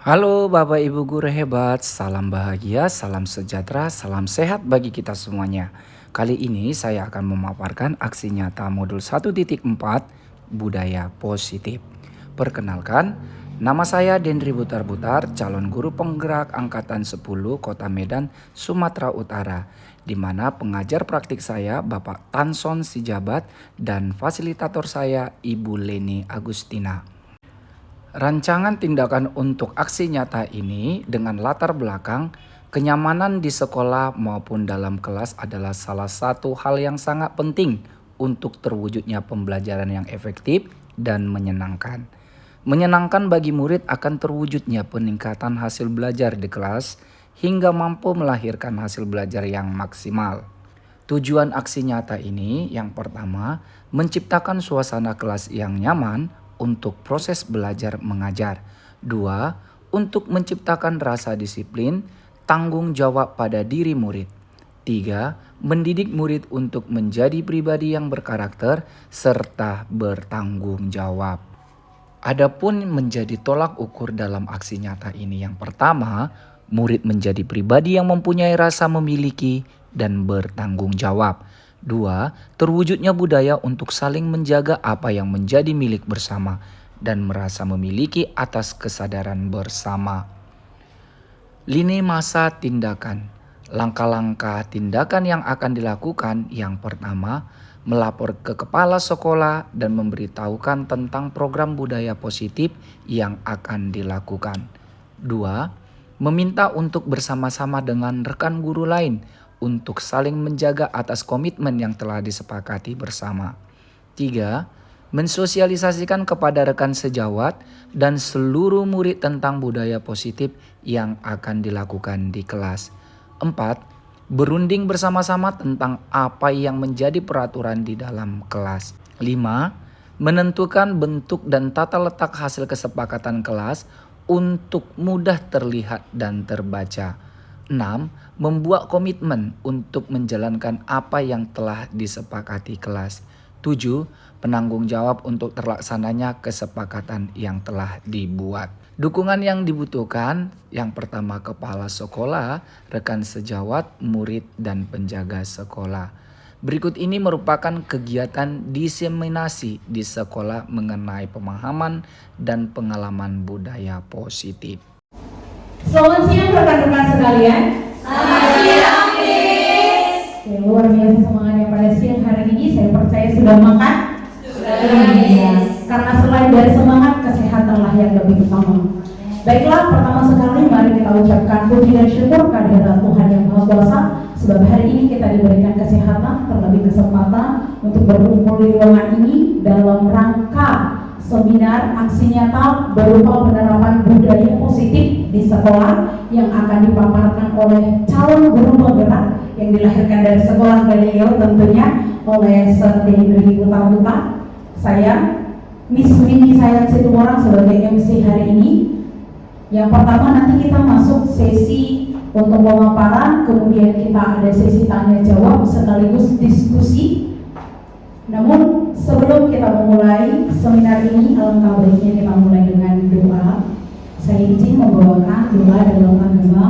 Halo Bapak Ibu guru hebat, salam bahagia, salam sejahtera, salam sehat bagi kita semuanya. Kali ini saya akan memaparkan aksi nyata modul 1.4 Budaya Positif. Perkenalkan, nama saya Dendri Butar-Butar, calon guru penggerak Angkatan 10 Kota Medan, Sumatera Utara, di mana pengajar praktik saya Bapak Tanson Sijabat dan fasilitator saya Ibu Leni Agustina. Rancangan tindakan untuk aksi nyata ini dengan latar belakang kenyamanan di sekolah maupun dalam kelas adalah salah satu hal yang sangat penting untuk terwujudnya pembelajaran yang efektif dan menyenangkan. Menyenangkan bagi murid akan terwujudnya peningkatan hasil belajar di kelas hingga mampu melahirkan hasil belajar yang maksimal. Tujuan aksi nyata ini yang pertama, menciptakan suasana kelas yang nyaman untuk proses belajar mengajar. 2. Untuk menciptakan rasa disiplin, tanggung jawab pada diri murid. 3. Mendidik murid untuk menjadi pribadi yang berkarakter serta bertanggung jawab. Adapun menjadi tolak ukur dalam aksi nyata ini yang pertama, murid menjadi pribadi yang mempunyai rasa memiliki dan bertanggung jawab. 2. Terwujudnya budaya untuk saling menjaga apa yang menjadi milik bersama dan merasa memiliki atas kesadaran bersama. Lini masa tindakan. Langkah-langkah tindakan yang akan dilakukan yang pertama, melapor ke kepala sekolah dan memberitahukan tentang program budaya positif yang akan dilakukan. 2. Meminta untuk bersama-sama dengan rekan guru lain untuk saling menjaga atas komitmen yang telah disepakati bersama. 3. Mensosialisasikan kepada rekan sejawat dan seluruh murid tentang budaya positif yang akan dilakukan di kelas. 4. Berunding bersama-sama tentang apa yang menjadi peraturan di dalam kelas. 5. Menentukan bentuk dan tata letak hasil kesepakatan kelas untuk mudah terlihat dan terbaca. 6. Membuat komitmen untuk menjalankan apa yang telah disepakati kelas. 7. Penanggung jawab untuk terlaksananya kesepakatan yang telah dibuat. Dukungan yang dibutuhkan yang pertama kepala sekolah, rekan sejawat, murid, dan penjaga sekolah. Berikut ini merupakan kegiatan diseminasi di sekolah mengenai pemahaman dan pengalaman budaya positif. Selamat siang rekan-rekan sekalian. Selamat siang, Miss. Ya, luar biasa semangatnya pada siang hari ini. Saya percaya sudah makan. Sudah, Ya, Miss. karena selain dari semangat, kesehatanlah yang lebih utama. Baiklah, pertama sekali mari kita ucapkan puji dan syukur kehadirat Tuhan yang Maha Kuasa, sebab hari ini kita diberikan kesehatan, terlebih kesempatan untuk berkumpul di ruangan ini dalam rangka seminar aksi nyata berupa penerapan budaya positif di sekolah yang akan dipaparkan oleh calon guru penggerak yang dilahirkan dari sekolah Galileo, tentunya oleh Sir Dendri Butar-Butar. Saya Miss Winky Sayat Situmorang sebagai MC hari ini. Yang pertama nanti kita masuk sesi untuk pemaparan, kemudian kita ada sesi tanya jawab sekaligus diskusi. Namun sebelum kita memulai seminar ini, alangkah baiknya kita mulai dengan doa. Saya izin membawakan doa dalam agama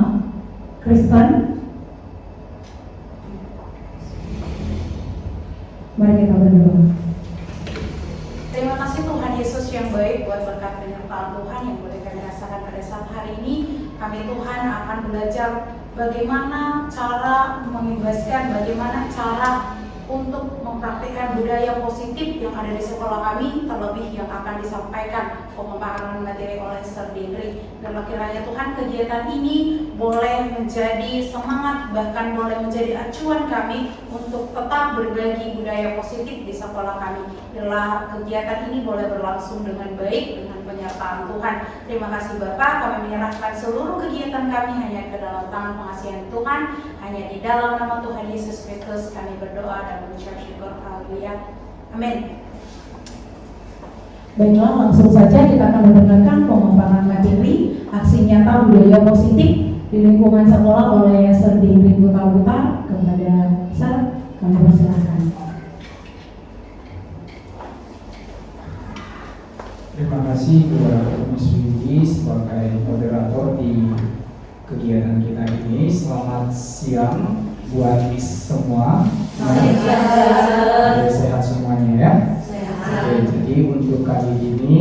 Kristen. Mari kita berdoa. Terima kasih Tuhan Yesus yang baik buat berkat penyertaan Tuhan yang boleh kami rasakan pada saat hari ini. Kami Tuhan akan belajar bagaimana cara membebaskan, bagaimana cara untuk mempraktikkan budaya positif yang ada di sekolah kami, terlebih yang akan disampaikan pemaparan materi oleh Sir Dendri. Dan kiranya Tuhan kegiatan ini boleh menjadi semangat, bahkan boleh menjadi acuan kami untuk tetap berbagi budaya positif di sekolah kami. Bila kegiatan ini boleh berlangsung dengan baik dengan penyertaan Tuhan. Terima kasih Bapak, kami menyerahkan seluruh kegiatan kami hanya ke dalam tangan pengasihan Tuhan. Hanya di dalam nama Tuhan Yesus Kristus kami berdoa dan mengucap syukur. Haleluya. Amin. Baiklah, langsung saja kita akan mendengarkan pemaparan materi aksi nyata budaya positif di lingkungan sekolah oleh Sir Dendri Butar-Butar. Kepada Sir, kami persilahkan. Terima kasih kepada Miss Winky ini sebagai moderator di kegiatan kita ini. Selamat siang buat semua. Sehat semuanya ya. Oke, jadi untuk kali ini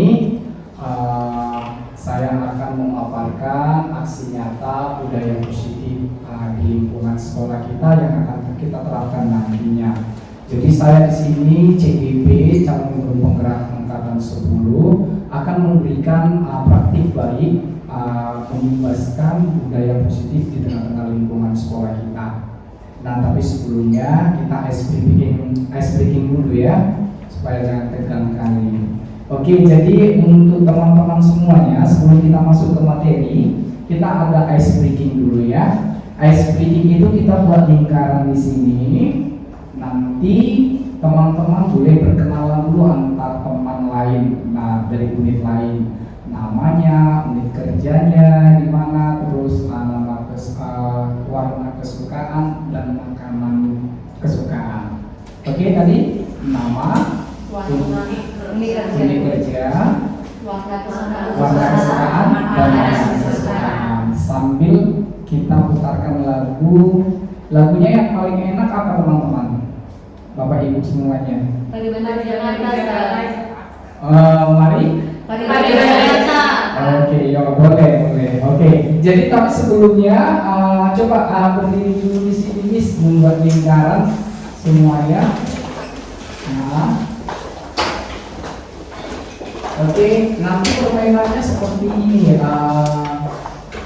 saya akan memaparkan aksi nyata budaya positif di lingkungan sekolah kita yang akan kita terapkan nantinya. Jadi saya di sini CGP calon guru penggerak angkatan 10 akan memberikan praktik baik mengimbaskan budaya positif di tengah-tengah lingkungan sekolah kita. Nah, tapi sebelumnya kita ice breaking dulu ya, supaya jangan tegang kali. Oke, jadi untuk teman-teman semuanya, sebelum kita masuk ke materi, kita ada ice breaking dulu ya. Ice breaking itu kita buat lingkaran di sini. Nanti teman-teman boleh berkenalan dulu antar teman lain, nah dari unit lain, namanya, unit kerjanya di mana, terus nama warna kesukaan dan makanan kesukaan. Oke, tadi nama, unit kerja, warna kesukaan dan makanan kesukaan. Sambil kita putarkan lagunya yang paling enak apa teman-teman? Bapak Ibu semuanya. Bagaimana Jakarta? Mari. Oke, ya boleh. Oke, jadi tapi sebelumnya coba berdiri dulu di sini, Miss, membuat lingkaran semuanya. Nah, oke, nanti permainannya seperti ini.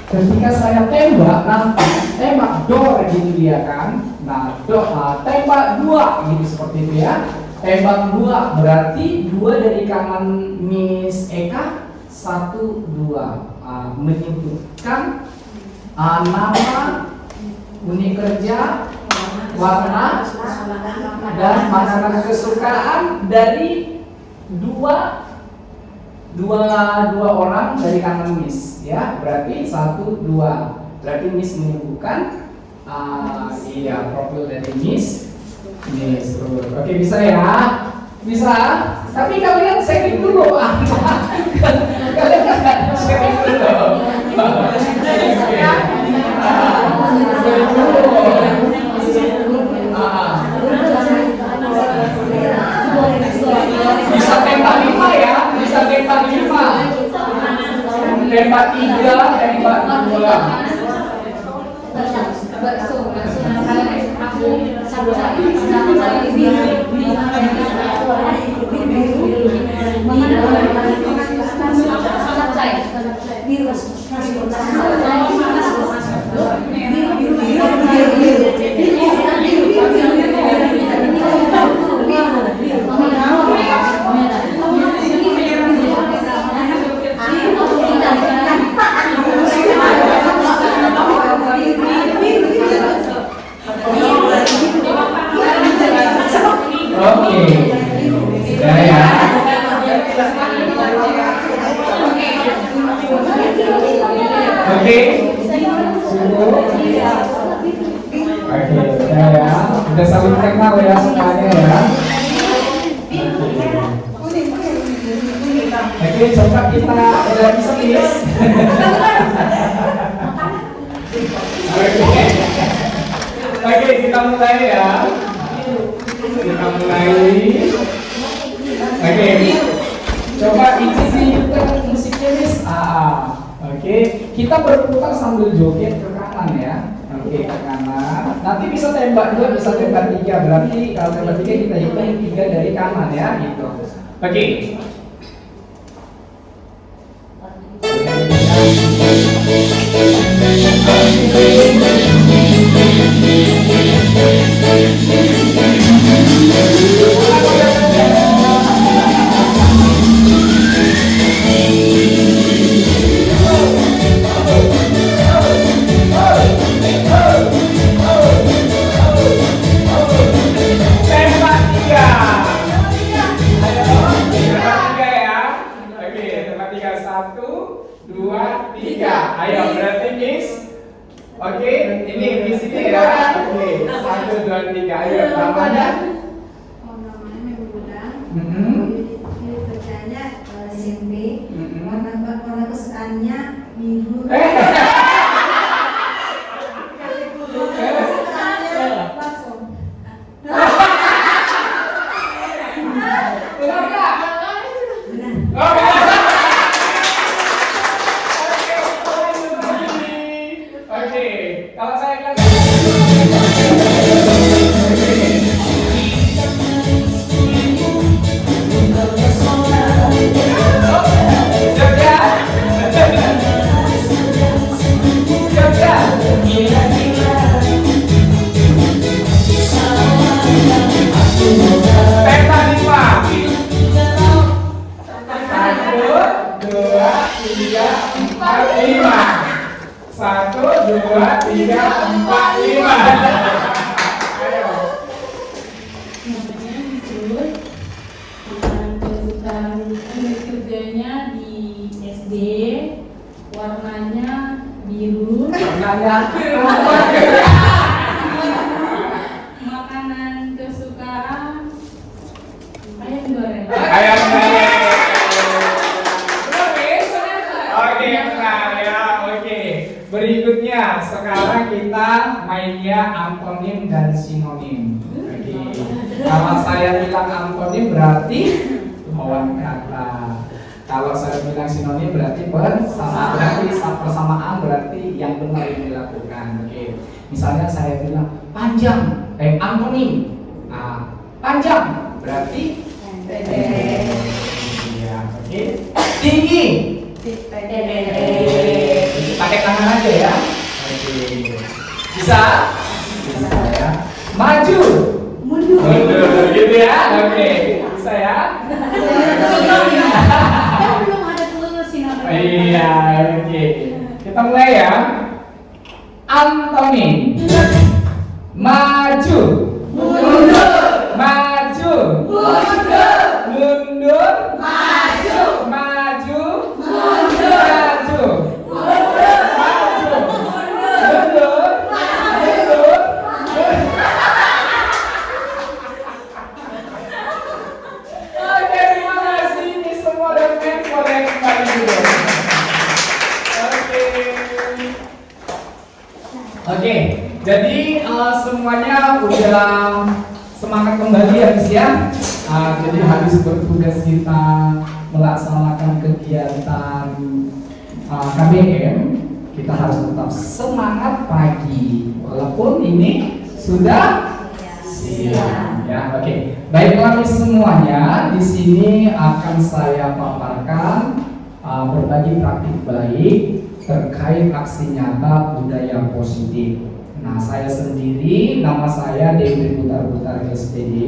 Ketika saya tembak, nanti tembak dor gitu dia kan. Nah, tembak 2 gitu seperti itu ya. Tembak 2 berarti 2 dari kanan Miss Eka, 1, 2 menyebutkan nama, unit kerja, warna dan makanan kesukaan dari dua orang dari kanan Miss ya. Berarti 1, 2 berarti Miss menyebutkan profil dari Miss. Oke, bisa ya? Bisa? Tapi kalian sharing dulu. Kalian kan sharing dulu. Bisa tembak 5 ya? Bisa tembak 5. Tembak 3, tembak 2. Udah saling kenal ya semuanya ya. Oke, coba kita bisa Miss. Oke, kita mulai ya. Kita mulai. Oke, coba ikuti musiknya Miss. Oke, kita berputar sambil joget ke kanan ya. Oke, ke kanan. Nanti bisa tembak 2, bisa tembak 3. Berarti kalau tembak 3 kita hitung 3 dari kanan ya, gitu. Oke. Oke, ini di sini ya. Oke, 1, 2, 3. Ayo, namanya? Namanya Membulan. Mm-hmm. Ini kerjanya SMP. Warna kesukaannya Langsung. Benar nggak? Benar. Oh, benar. Oke, kalau saya bilang Jogja. Jogja. Peta 5. 1, 2, 3, 4, 5. 1, 2, 3, 4, 5. Ayo. Namanya disebut makanan kesukaan unit kerjanya di SD, warnanya biru. Warnanya Makanan kesukaan ayam goreng. ayam goreng. Oke, benar ya. Oke. Berikutnya sekarang kita mainnya antonim dan sinonim. Oke. Kalau saya bilang antonim berarti lawan kata. Kalau saya bilang sinonim berarti persamaan berarti yang benar yang dilakukan. Oke. Misalnya saya bilang panjang, antonim. Nah, panjang berarti iya, oke. Tinggi. Pakai tangan aja ya. Oke. Bisa? Bisa ya. Maju. Mundur gitu ya. Oke. Bisa ya? Kan belum ada kelulus sinopsis. Iya, oke. Kita mulai ya. Antonim. Maju. Mundur. Maju. Mundur. Mundur. Maju. Maju. Mundur. Maju. Mundur. Maju. Mundur. Mundur. Oke, terima kasih. Ini semua dokumen boleh kembali dulu. Oke, jadi semuanya udah semangat kembali ya guys ya. Jadi habis bertugas kita melaksanakan kegiatan KBM, kita harus tetap semangat pagi walaupun ini sudah siang. Ya, oke. Baiklah semuanya, di sini akan saya paparkan berbagi praktik baik terkait aksi nyata budaya positif. Nah, saya sendiri, nama saya Dewi Putar-Putar SPD,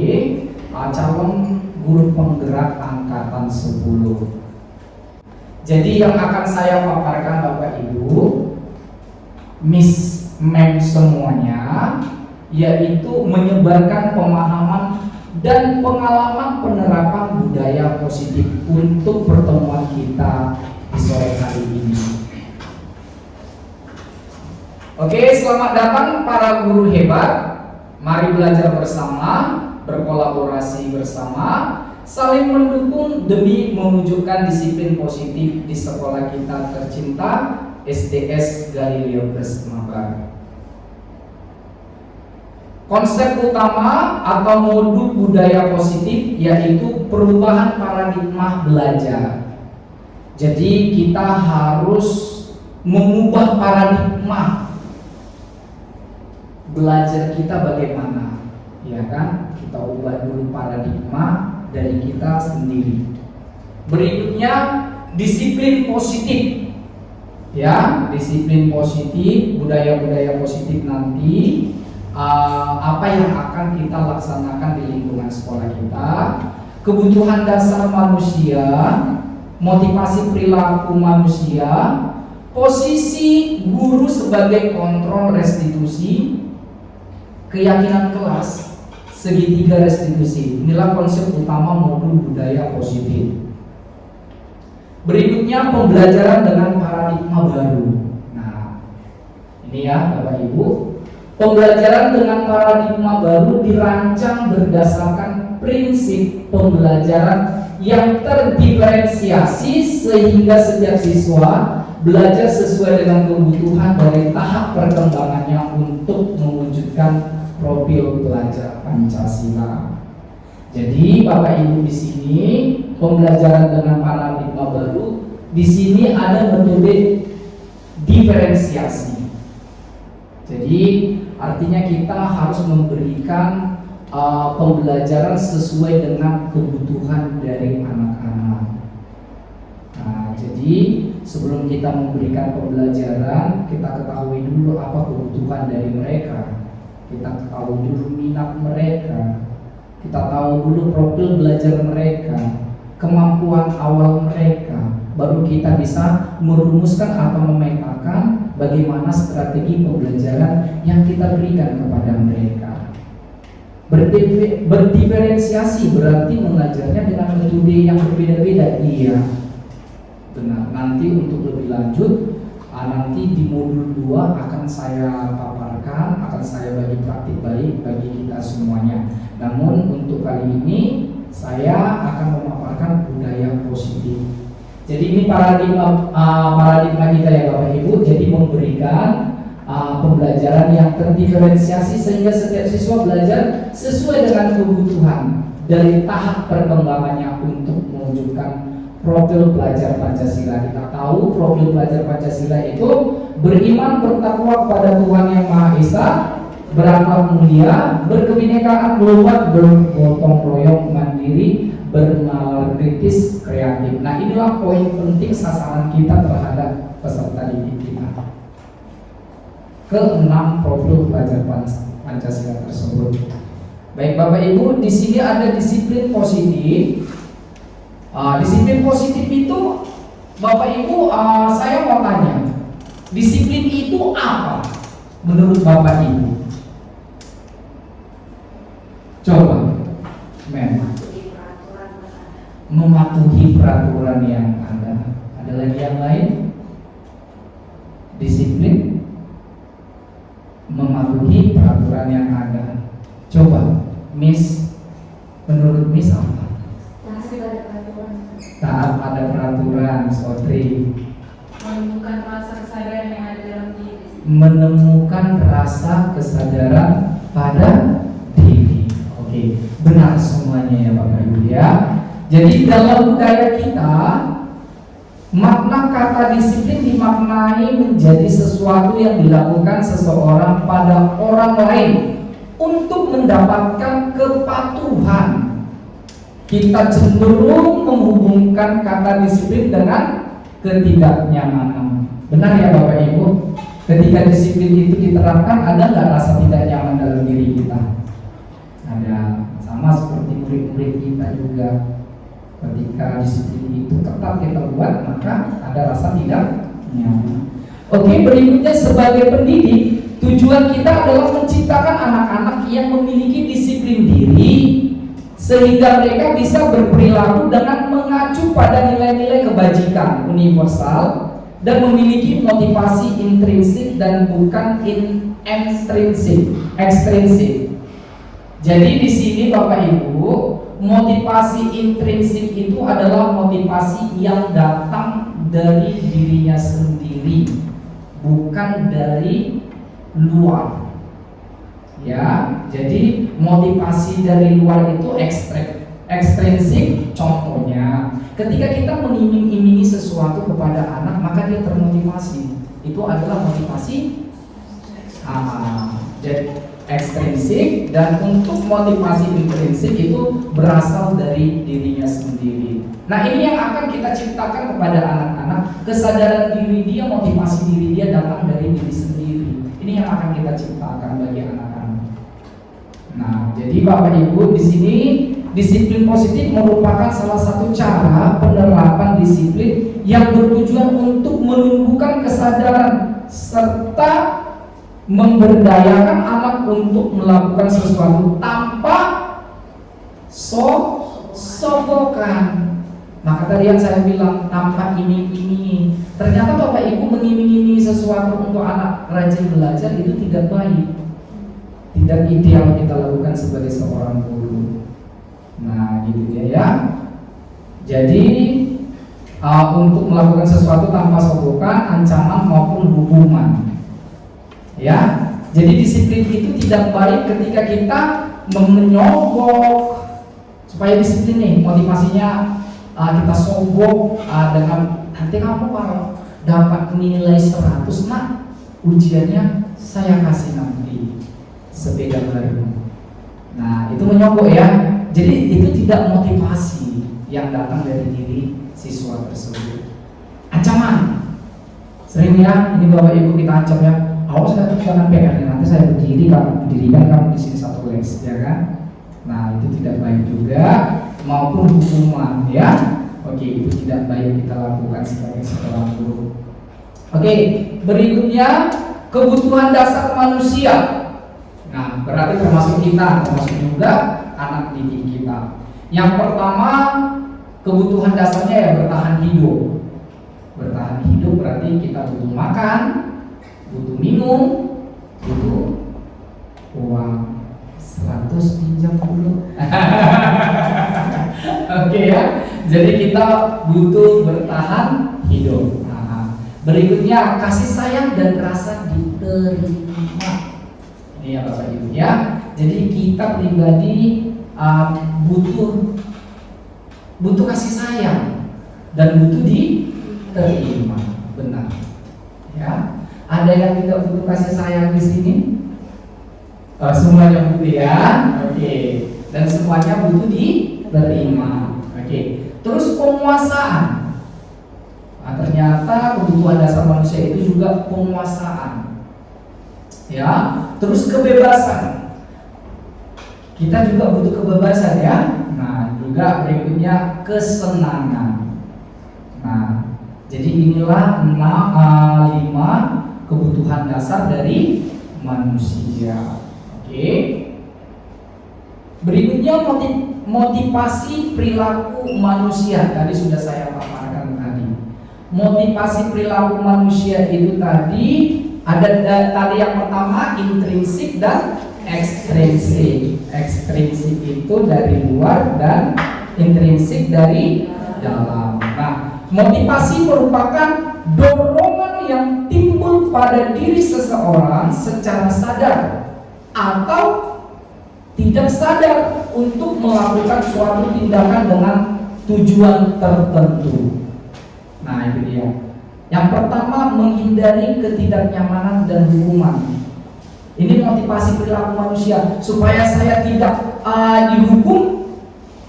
calon guru penggerak angkatan 10. Jadi yang akan saya paparkan Bapak Ibu, Miss Mem semuanya, yaitu menyebarkan pemahaman dan pengalaman penerapan budaya positif untuk pertemuan kita di sore hari ini. Oke, selamat datang para guru hebat. Mari belajar bersama, berkolaborasi bersama, saling mendukung demi mewujudkan disiplin positif di sekolah kita tercinta SDS Galileo Plus Mabar. Konsep utama atau modul budaya positif yaitu perubahan paradigma belajar. Jadi kita harus mengubah paradigma belajar kita bagaimana, ya kan? Kita ubah dulu paradigma dari kita sendiri. Berikutnya disiplin positif, ya, disiplin positif, budaya-budaya positif nanti apa yang akan kita laksanakan di lingkungan sekolah kita, kebutuhan dasar manusia, motivasi perilaku manusia, posisi guru sebagai kontrol restitusi, keyakinan kelas, segitiga restitusi. Inilah konsep utama modul budaya positif. Berikutnya pembelajaran dengan paradigma baru. Nah, ini ya Bapak Ibu, pembelajaran dengan paradigma baru dirancang berdasarkan prinsip pembelajaran yang terdiferensiasi sehingga setiap siswa belajar sesuai dengan kebutuhan dari tahap perkembangannya untuk mewujudkan profil pelajar Pancasila. Jadi Bapak Ibu di sini pembelajaran dengan paradigma baru, di sini ada metode diferensiasi. Jadi artinya kita harus memberikan pembelajaran sesuai dengan kebutuhan dari anak-anak. Nah, jadi sebelum kita memberikan pembelajaran, kita ketahui dulu apa kebutuhan dari mereka. Kita ketahui dulu minat mereka. Kita tahu dulu profil belajar mereka, kemampuan awal mereka. Baru kita bisa merumuskan atau memetakan bagaimana strategi pembelajaran yang kita berikan kepada mereka. Berdiferensiasi berarti mengajarnya dengan metode yang berbeda-beda. Iya, benar. Nanti untuk lebih lanjut, nanti di modul 2 akan saya paparkan, akan saya bagi praktik baik bagi kita semuanya. Namun untuk kali ini saya akan memaparkan budaya positif. Jadi ini paradigma kita ya Bapak Ibu. Jadi memberikan pembelajaran yang terdiferensiasi sehingga setiap siswa belajar sesuai dengan kebutuhan dari tahap perkembangannya untuk mewujudkan profil pelajar Pancasila. Kita tahu profil pelajar Pancasila itu beriman, bertakwa kepada Tuhan Yang Maha Esa, berakhlak mulia, berkebinekaan global, bergotong royong, mandiri, bernalar kritis, kreatif. Nah, inilah poin penting sasaran kita terhadap peserta didik kita. Keenam profil pelajar Pancasila tersebut. Baik Bapak Ibu, di sini ada disiplin positif. Disiplin positif itu, Bapak Ibu, saya mau tanya, disiplin itu apa menurut Bapak Ibu? Coba, mematuhi peraturan yang ada. Ada lagi yang lain? Disiplin, mematuhi peraturan yang ada. Coba, Miss, menurut Miss apa? Taat pada peraturan, Sotri. Menemukan rasa kesadaran yang ada dalam diri. Menemukan rasa kesadaran pada diri. Oke, benar semuanya ya Bapak Ibu ya. Jadi dalam budaya kita, makna kata disiplin dimaknai menjadi sesuatu yang dilakukan seseorang pada orang lain untuk mendapatkan kepatuhan. Kita cenderung menghubungkan kata disiplin dengan ketidaknyamanan. Benar ya Bapak Ibu? Ketika disiplin itu diterapkan, ada nggak rasa tidak nyaman dalam diri kita? Ada. Sama seperti murid-murid kita juga. Ketika disiplin itu ketat kita buat, maka ada rasa tidak nyaman. Oke, berikutnya sebagai pendidik, tujuan kita adalah menciptakan anak-anak yang memiliki disiplin diri, sehingga mereka bisa berperilaku dengan mengacu pada nilai-nilai kebajikan universal dan memiliki motivasi intrinsik dan bukan ekstrinsik. Jadi di sini Bapak Ibu, motivasi intrinsik itu adalah motivasi yang datang dari dirinya sendiri, bukan dari luar. Ya, jadi motivasi dari luar itu ekstrinsik. Contohnya, ketika kita mengiming-imingi sesuatu kepada anak, maka dia termotivasi. Itu adalah motivasi jadi ekstrinsik, dan untuk motivasi intrinsik itu berasal dari dirinya sendiri. Nah, ini yang akan kita ciptakan kepada anak-anak. Kesadaran diri dia, motivasi diri dia datang dari diri sendiri. Ini yang akan kita ciptakan bagi anak-anak. Nah, jadi Bapak Ibu di sini disiplin positif merupakan salah satu cara penerapan disiplin yang bertujuan untuk menumbuhkan kesadaran serta memberdayakan anak untuk melakukan sesuatu tanpa sogokan. Maka tadi yang saya bilang tanpa iming-imingi. Ternyata Bapak Ibu mengiming-imingi sesuatu untuk anak rajin belajar itu tidak baik, tidak ideal kita lakukan sebagai seorang guru. Nah, gitu ya. Jadi untuk melakukan sesuatu tanpa sogokan, ancaman maupun hukuman. Ya, jadi disiplin itu tidak baik ketika kita menyogok. Supaya disiplin nih, motivasinya kita sogok dengan nanti kamu kalau dapat nilai 100 nak, ujiannya saya kasih nanti sepeda baru. Nah, itu menyogok ya. Jadi itu tidak motivasi yang datang dari diri siswa tersebut. Ancaman, sering ya, ini Bapak Ibu kita ancam ya, awas saya jangan PR, nanti saya dirikan kamu di sini satu les, ya kan? Nah, itu tidak baik juga, maupun hukuman ya. Oke, itu tidak baik kita lakukan sebagai seorang guru. Oke, berikutnya kebutuhan dasar manusia. Nah, berarti termasuk kita, termasuk juga anak didik kita. Yang pertama, kebutuhan dasarnya ya bertahan hidup. Bertahan hidup berarti kita butuh makan, butuh minum, butuh uang. 100 pinjam dulu. Oke ya. Jadi kita butuh bertahan hidup. Nah, berikutnya kasih sayang dan rasa diterima. Ini ya Bapak Ibu ya. Jadi kita pribadi butuh kasih sayang dan butuh diterima. Benar. Ya. Ada yang tidak butuh kasih sayang di sini? Semuanya butuh ya. Oke. Dan semuanya butuh diterima. Oke. Terus penguasaan. Nah, ternyata kebutuhan dasar manusia itu juga penguasaan. Ya. Terus kebebasan. Kita juga butuh kebebasan ya. Nah, juga berikutnya kesenangan. Nah, jadi inilah 5 kebutuhan dasar dari manusia. Oke. Berikutnya motivasi perilaku manusia. Tadi sudah saya paparkan tadi. Motivasi perilaku manusia itu tadi ada tadi yang pertama intrinsik dan ekstrinsik. Ekstrinsik itu dari luar dan intrinsik dari dalam. Nah, motivasi merupakan dorongan yang timbul pada diri seseorang secara sadar atau tidak sadar untuk melakukan suatu tindakan dengan tujuan tertentu. Nah, itu dia. Yang pertama, menghindari ketidaknyamanan dan hukuman. Ini motivasi perilaku manusia. Supaya saya tidak dihukum,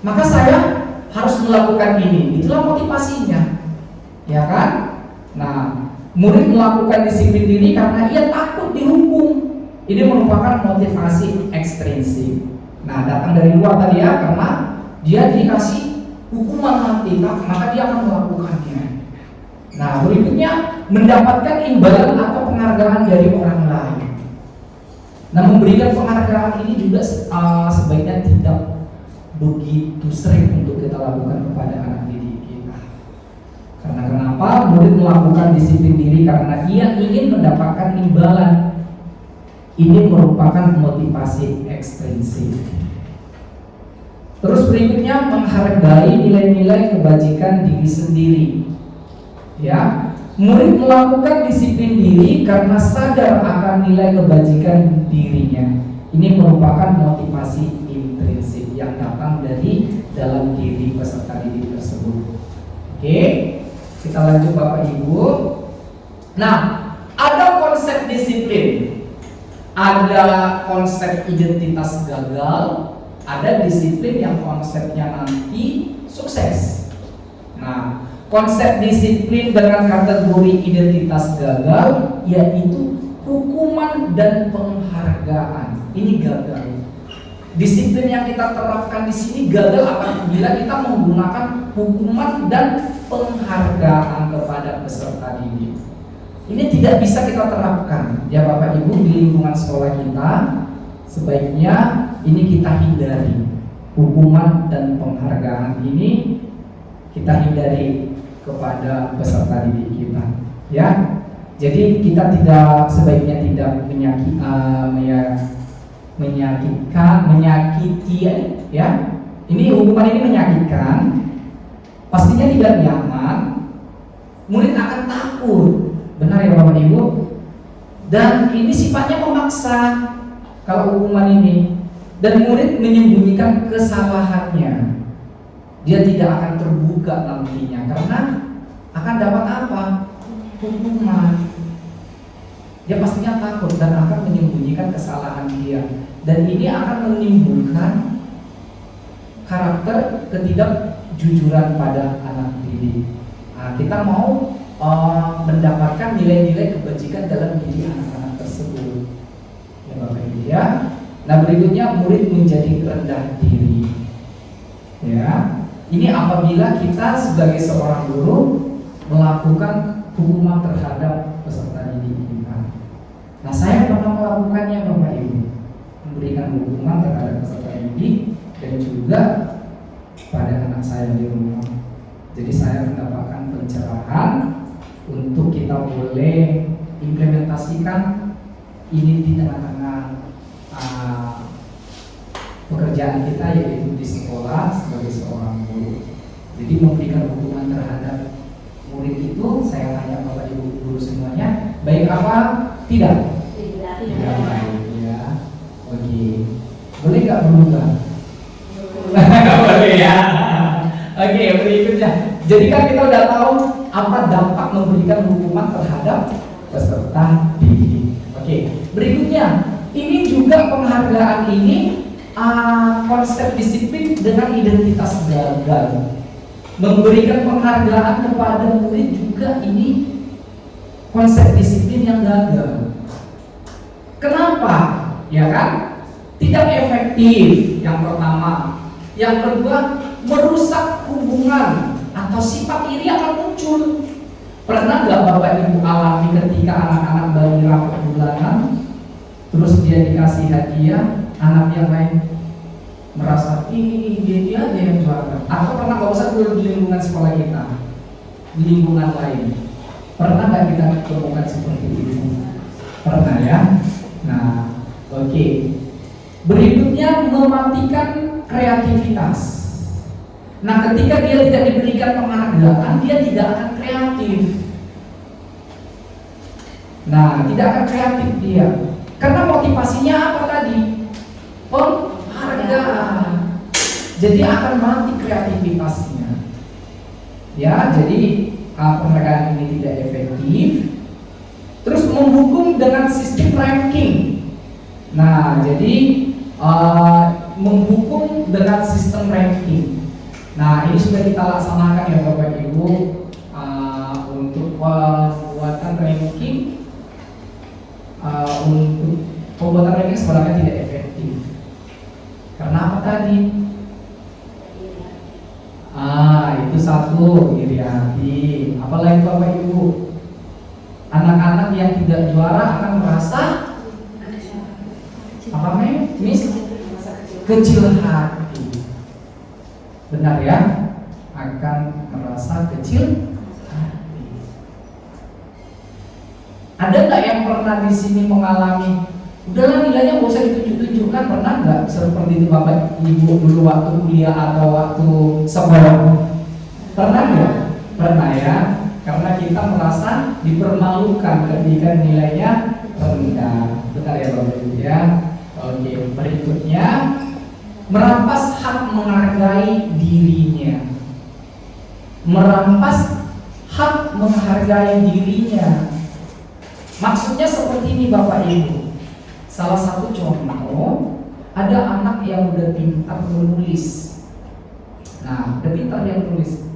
maka saya harus melakukan ini. Itulah motivasinya, ya kan? Nah, murid melakukan disiplin diri karena ia takut dihukum. Ini merupakan motivasi ekstrinsik. Nah, datang dari luar tadi ya, karena dia dikasih hukuman nanti, maka dia akan melakukannya. Nah, berikutnya mendapatkan imbalan atau penghargaan dari orang lain. Nah, memberikan penghargaan ini juga sebaiknya tidak begitu sering untuk kita lakukan kepada anak didik kita. Karena kenapa? Murid melakukan disiplin diri karena ia ingin mendapatkan imbalan. Ini merupakan motivasi ekstrinsik. Terus berikutnya menghargai nilai-nilai kebajikan diri sendiri. Ya, murid melakukan disiplin diri karena sadar akan nilai kebajikan dirinya. Ini merupakan motivasi intrinsik yang datang dari dalam diri peserta didik tersebut. Oke, kita lanjut Bapak Ibu. Nah, ada konsep disiplin. Ada konsep identitas gagal, ada disiplin yang konsepnya nanti sukses. Nah, konsep disiplin dengan kategori identitas gagal yaitu hukuman dan penghargaan. Ini gagal. Disiplin yang kita terapkan di sini gagal apabila kita menggunakan hukuman dan penghargaan kepada peserta didik. Ini tidak bisa kita terapkan ya Bapak Ibu di lingkungan sekolah kita. Sebaiknya ini kita hindari. Hukuman dan penghargaan ini kita hindari kepada peserta didik kita ya. Jadi kita sebaiknya tidak menyakiti ya. Ini hukuman ini menyakitkan, pastinya tidak nyaman, murid akan takut. Benar ya Bapak Ibu? Dan ini sifatnya memaksa kalau hukuman ini. Dan murid menyembunyikan kesalahannya. Dia tidak akan terbuka nantinya karena akan dapat apa? Hukuman. Dia pastinya takut dan akan menyembunyikan kesalahan dia. Dan ini akan menimbulkan karakter ketidakjujuran pada anak didik. Nah, kita mau mendapatkan nilai-nilai kebajikan dalam diri anak-anak tersebut. Ya Bapak Ibu ya. Nah berikutnya murid menjadi rendah diri. Ya, ini apabila kita sebagai seorang guru melakukan hukuman terhadap peserta didik kita. Nah saya pernah melakukannya Bapak Ibu, memberikan hukuman terhadap peserta didik dan juga pada anak saya di rumah. Jadi saya mendapatkan pencerahan untuk kita boleh implementasikan ini di tengah-tengah pekerjaan kita, yaitu di sekolah sebagai seorang guru. Jadi memberikan hukuman terhadap murid itu, saya tanya Bapak Ibu guru semuanya, baik apa? Tidak baik ya. Oke, boleh nggak berubah? Boleh ya. Oke, berikutnya. Jadi kan kita udah tahu apa dampak memberikan hukuman terhadap peserta didik. Oke, berikutnya ini juga penghargaan ini konsep disiplin dengan identitas gagal. Memberikan penghargaan kepada murid juga ini konsep disiplin yang gagal. Kenapa? Ya kan? Tidak efektif yang pertama. Yang kedua, merusak hubungan atau sifat iri akan muncul. Pernah nggak Bapak Ibu alami ketika anak-anak bayi rapot bulanan, terus dia dikasih hadiah, anak yang lain merasa ini dia aja yang juara? Atau pernah nggak usah dulu di lingkungan sekolah kita, di lingkungan lain, pernah nggak kita temukan seperti itu? Pernah ya. Nah, oke. Berikutnya mematikan kreativitas. Nah, ketika dia tidak diberikan penghargaan, dia tidak akan kreatif. Nah, tidak akan kreatif dia. Karena motivasinya apa tadi? Penghargaan. Jadi akan mati kreativitasnya. Ya, jadi penghargaan ini tidak efektif. Terus menghukum dengan sistem ranking. Nah, jadi menghukum dengan sistem ranking. Nah, ini sudah kita laksanakan ya Bapak Ibu untuk pembuatan ranking. Untuk pembuatan ranking sebenarnya tidak efektif. Karena apa tadi? Itu satu, iri hati. Apalagi Bapak Ibu, anak-anak yang tidak juara akan merasa apa namanya? Kecil hati. Benar ya? Akan merasa kecil hati. Ada nggak yang pernah di sini mengalami? Udahlah nilainya nggak usah ditunjuk-tunjukkan. Pernah nggak seperti itu Bapak Ibu dulu waktu kuliah atau waktu sekolah? Pernah nggak? Pernah ya. Karena kita merasa dipermalukan ketika nilainya rendah. Benar ya Bapak Ibu ya. Oke, berikutnya merampas hak menghargai dirinya. Merampas hak menghargai dirinya. Maksudnya seperti ini Bapak Ibu. Salah satu contoh, ada anak yang udah pintar menulis. Nah, udah pintar dia menulis.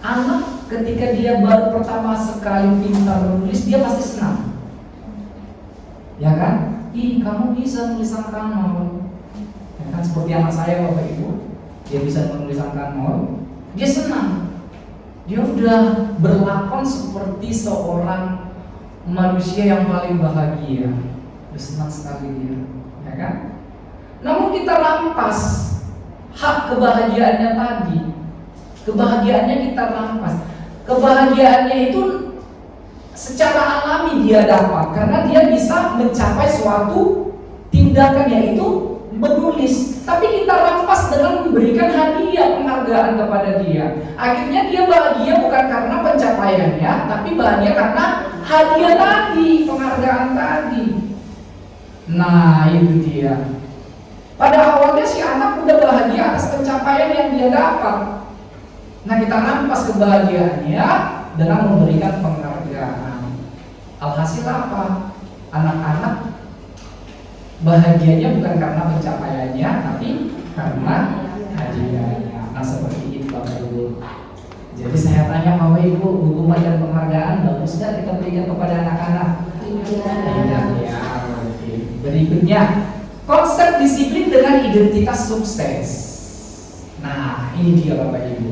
Anak ketika dia baru pertama sekali pintar menulis, dia pasti senang. Ya kan? Ih, kamu bisa menulisan kanmol. Ya kan, seperti anak saya Bapak Ibu, dia bisa menulisan kanmol, dia senang. Dia udah berlakon seperti seorang manusia yang paling bahagia. Udah senang sekali dia, ya kan? Namun kita rampas hak kebahagiaannya tadi. Kebahagiaannya kita rampas. Kebahagiaannya itu secara alami dia dapat karena dia bisa mencapai suatu tindakan, yaitu menulis, tapi kita rampas dengan memberikan hadiah penghargaan kepada dia. Akhirnya dia bahagia bukan karena pencapaiannya, tapi bahagia karena hadiah tadi, penghargaan tadi. Nah, itu dia. Pada awalnya si anak udah bahagia atas pencapaian yang dia dapat. Nah, kita rampas kebahagiaannya dengan memberikan penghargaan. Alhasil apa? Anak-anak bahagianya bukan karena pencapaiannya, tapi karena hadiahnya. Nah, seperti itu Bapak Ibu. Jadi saya tanya Bapak Ibu, hukuman dan penghargaan bagus nggak kita berikan kepada anak-anak? Tidak. Ya, oke. Berikutnya, konsep disiplin dengan identitas sukses. Nah, ini dia Bapak Ibu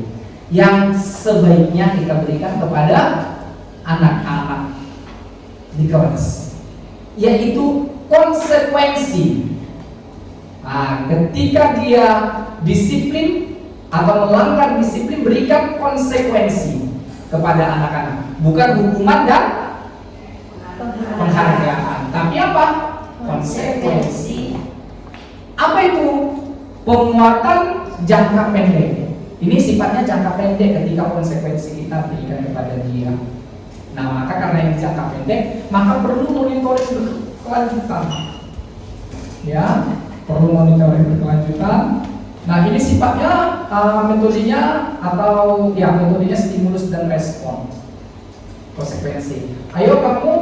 yang sebaiknya kita berikan kepada anak-anak di kelas, yaitu konsekuensi. Nah, ketika dia disiplin atau melanggar disiplin, berikan konsekuensi kepada anak-anak, bukan hukuman dan penghargaan, tapi apa? Konsekuensi. Apa itu? Penguatan jangka pendek. Ini sifatnya jangka pendek ketika konsekuensi kita berikan kepada dia. Nah, maka karena ini jangka pendek, maka perlu monitoring berkelanjutan. Ya, perlu monitoring berkelanjutan. Nah, ini sifatnya metodenya atau ya metodenya stimulus dan respon. Konsekuensi. Ayo kamu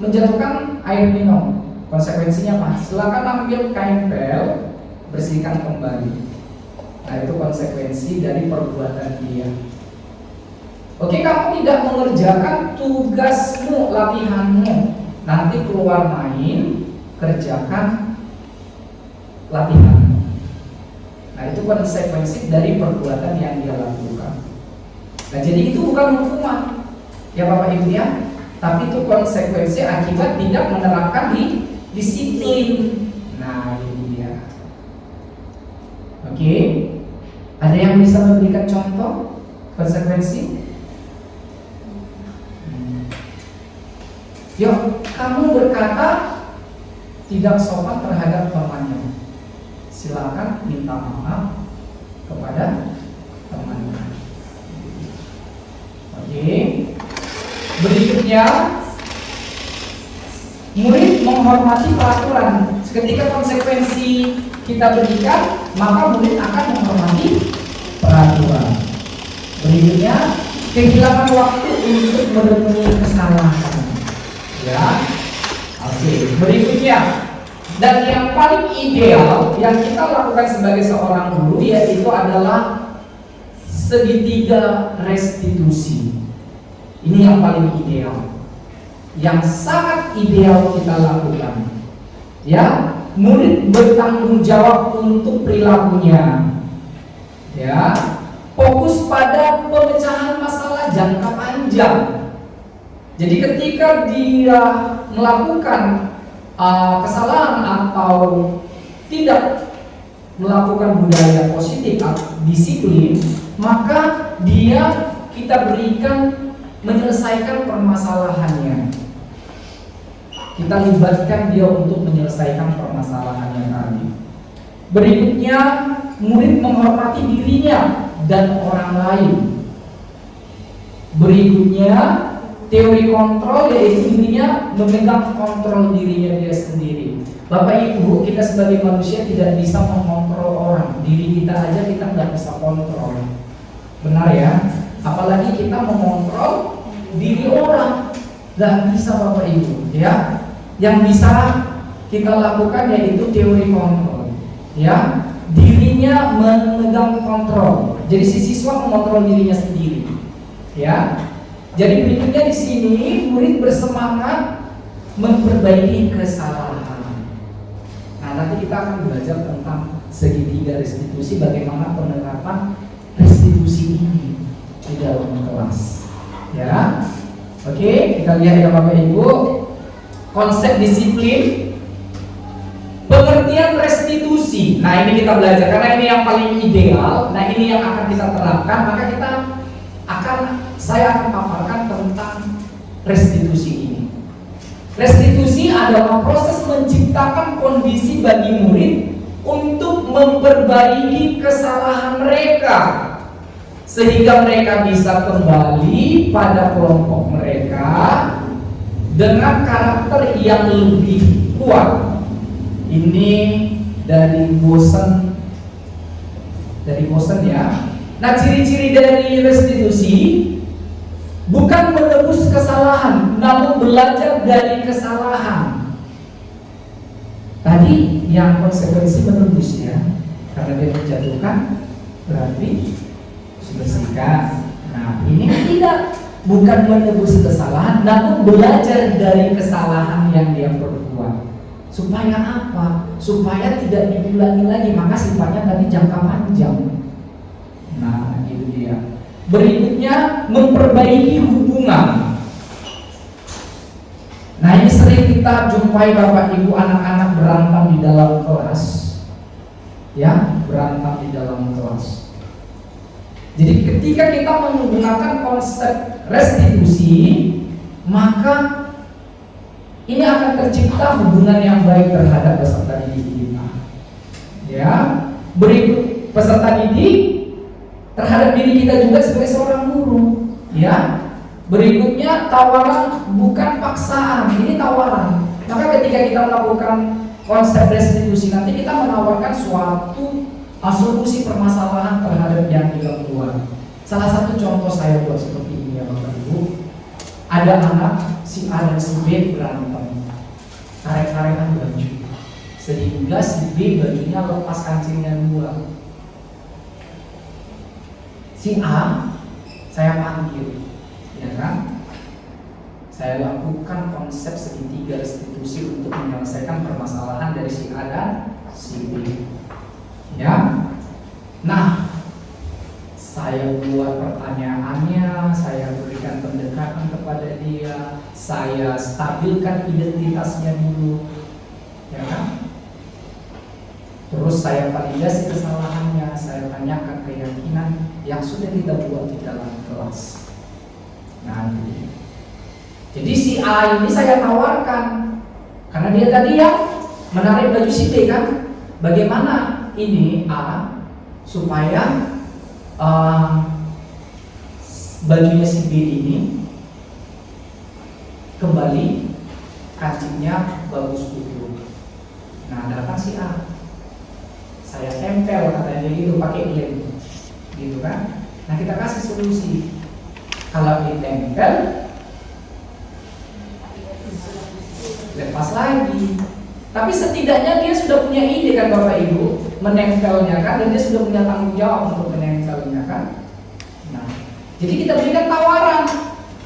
menjatuhkan air minum. Konsekuensinya apa? Silakan ambil kain pel, bersihkan kembali. Nah, itu konsekuensi dari perbuatan dia. Oke, kamu tidak mengerjakan tugasmu, latihanmu. Nanti keluar main, kerjakan latihan. Nah, itu konsekuensi dari perbuatan yang dia lakukan. Nah, jadi itu bukan hukuman, ya Bapak Ibu ya, tapi itu konsekuensi akibat tidak menerapkan disiplin. Nah, itu dia. Oke, ada yang bisa memberikan contoh konsekuensi? Yuk, kamu berkata tidak sopan terhadap temannya. Silakan minta maaf kepada temannya. Oke. Berikutnya, murid menghormati peraturan. Ketika konsekuensi kita berikan, maka murid akan menghormati peraturan. Berikutnya, kehilangan waktu untuk merenungi kesalahan. Ya, oke. Berikutnya, dan yang paling ideal yang kita lakukan sebagai seorang guru yaitu adalah segitiga restitusi. Ini yang paling ideal, yang sangat ideal kita lakukan. Ya, murid bertanggung jawab untuk perilakunya. Ya, fokus pada pemecahan masalah jangka panjang. Jadi ketika dia melakukan kesalahan atau tidak melakukan budaya positif atau disiplin, maka kita berikan menyelesaikan permasalahannya. Kita libatkan dia untuk menyelesaikan permasalahannya tadi. Berikutnya, murid menghormati dirinya dan orang lain. Berikutnya, teori kontrol, yaitu dirinya memegang kontrol dirinya dia sendiri. Bapak Ibu, kita sebagai manusia tidak bisa mengontrol orang. Diri kita aja kita nggak bisa kontrol. Benar ya? Apalagi kita mengontrol diri orang, nggak bisa Bapak Ibu. Ya, yang bisa kita lakukan yaitu teori kontrol. Ya, dirinya memegang kontrol. Jadi si siswa mengontrol dirinya sendiri. Ya. Jadi berikutnya di sini murid bersemangat memperbaiki kesalahan. Nah, nanti kita akan belajar tentang segitiga restitusi, bagaimana penerapan restitusi ini di dalam kelas. Ya, oke, kita lihat ya Bapak Ibu, konsep disiplin, pengertian restitusi. Nah, ini kita belajar karena ini yang paling ideal. Nah, ini yang akan kita terapkan. Maka saya akan paparkan tentang restitusi ini. Restitusi adalah proses menciptakan kondisi bagi murid untuk memperbaiki kesalahan mereka sehingga mereka bisa kembali pada kelompok mereka dengan karakter yang lebih kuat. Ini dari bosan ya. Nah, ciri-ciri dari restitusi bukan menebus kesalahan, namun belajar dari kesalahan. Tadi yang konsekuensi menebus ya, karena dia menjatuhkan berarti bersihkan. Nah, ini tidak, bukan menebus kesalahan, namun belajar dari kesalahan yang dia perbuat. Supaya apa? Supaya tidak diulangi lagi. Maka sifatnya tadi jangka panjang. Nah, itu dia. Berikutnya, memperbaiki hubungan. Nah, ini sering kita jumpai Bapak Ibu anak-anak berantem di dalam kelas. Ya, berantem di dalam kelas. Jadi ketika kita menggunakan konsep restitusi, maka ini akan tercipta hubungan yang baik terhadap peserta didik kita. Ya, berikut peserta didik terhadap diri kita juga sebagai seorang guru. Ya, berikutnya tawaran bukan paksaan, ini tawaran. Maka ketika kita melakukan konsep restitusi, nanti kita menawarkan suatu solusi permasalahan terhadap yang kita buat. Salah satu contoh saya buat seperti ini ya Bapak Ibu. Ada anak si A dan si B berantem, tarik-tarikan baju, sehingga si B bajunya lepas kancingnya dua. Si A saya panggil, ya kan? Saya lakukan konsep segitiga restitusi untuk menyelesaikan permasalahan dari si A dan si B. Ya, nah, saya buat pertanyaannya, saya berikan pendekatan kepada dia, saya stabilkan identitasnya dulu, ya kan? Terus saya validasi kesalahannya, saya tanyakan keyakinan yang sudah kita buat di dalam kelas. Nah, jadi si A ini saya tawarkan, karena dia tadi yang menarik baju si B kan, bagaimana ini A supaya bajunya si B ini kembali kancingnya bagus utuh. Nah, datang si A, saya tempel katanya gitu pakai lem, gitu kan? Nah, kita kasih solusi. Kalau ditempel, lepas lagi. Tapi setidaknya dia sudah punya ide kan Bapak Ibu, menempelnya kan, dan dia sudah punya tanggung jawab untuk menempelnya kan. Nah, jadi kita berikan tawaran,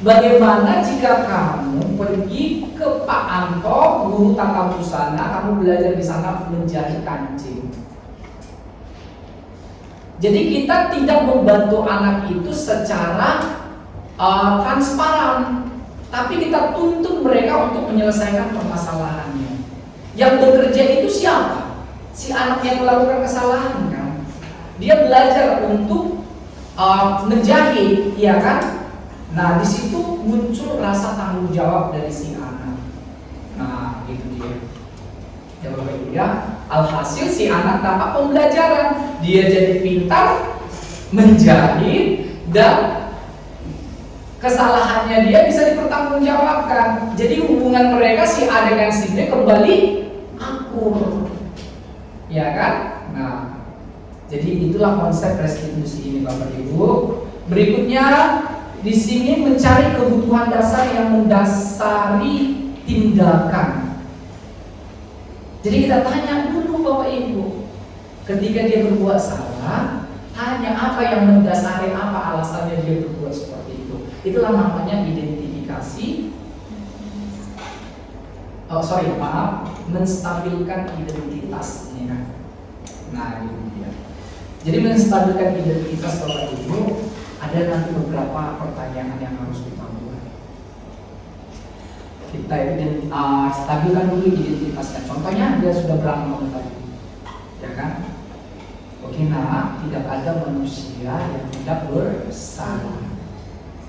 bagaimana jika kamu pergi ke Pak Anto, guru tata busana, kamu belajar di sana menjahit kancing. Jadi kita tidak membantu anak itu secara transparan, tapi kita tuntut mereka untuk menyelesaikan permasalahannya. Yang bekerja itu siapa? Si anak yang melakukan kesalahan kan. Dia belajar untuk menjahit, ya kan? Nah, di situ muncul rasa tanggung jawab dari si anak. Nah, itu dia. Ya Bapak Ibu ya, alhasil si anak dapat pembelajaran. Dia jadi pintar menjahit dan kesalahannya dia bisa dipertanggungjawabkan. Jadi hubungan mereka si A dengan si B kembali akur, ya kan? Nah, jadi itulah konsep restitusi ini Bapak Ibu. Berikutnya di sini mencari kebutuhan dasar yang mendasari tindakan. Jadi kita tanya dulu Bapak Ibu, ketika dia berbuat salah, tanya apa yang mendasari, apa alasannya dia berbuat seperti itu. Itulah namanya identifikasi. Menstabilkan identitas ini kan. Nah, itu dia. Jadi menstabilkan identitas Bapak Ibu, ada nanti beberapa pertanyaan yang harus kita buat. Kita stabilkan dulu identitasnya. Contohnya dia sudah berantem tadi, ya kan? Oke, nah, tidak ada manusia yang tidak bersalah.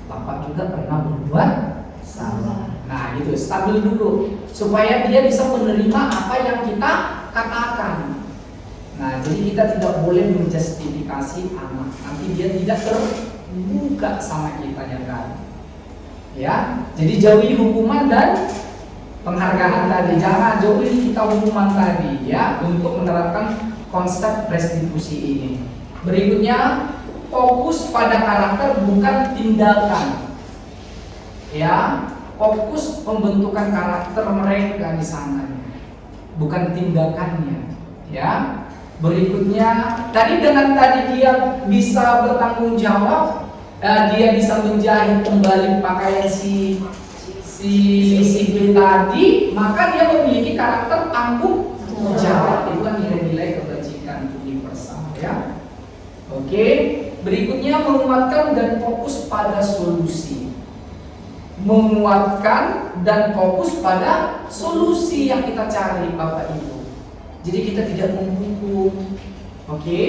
Bapak juga pernah berbuat salah. Nah, itu stabil dulu supaya dia bisa menerima apa yang kita katakan. Nah, jadi kita tidak boleh menjustifikasi anak. Nanti dia tidak terbuka sama kita ya kan. Ya, jadi jauhi hukuman dan penghargaan tadi. Jangan jauhi kita hukuman tadi ya untuk menerapkan konsep restitusi ini. Berikutnya, fokus pada karakter bukan tindakan. Ya, fokus pembentukan karakter mereka di sana, bukan tindakannya. Ya. Berikutnya, dengan tadi dia bisa bertanggung jawab, dia bisa menjahit kembali pakaian si B tadi, maka dia memiliki karakter tanggung jawab. Itu kan nilai-nilai kebajikan universal ya. Oke, berikutnya menguatkan dan fokus pada solusi. Menguatkan dan fokus pada solusi yang kita cari Bapak Ibu. Jadi kita tidak menghukum. Oke?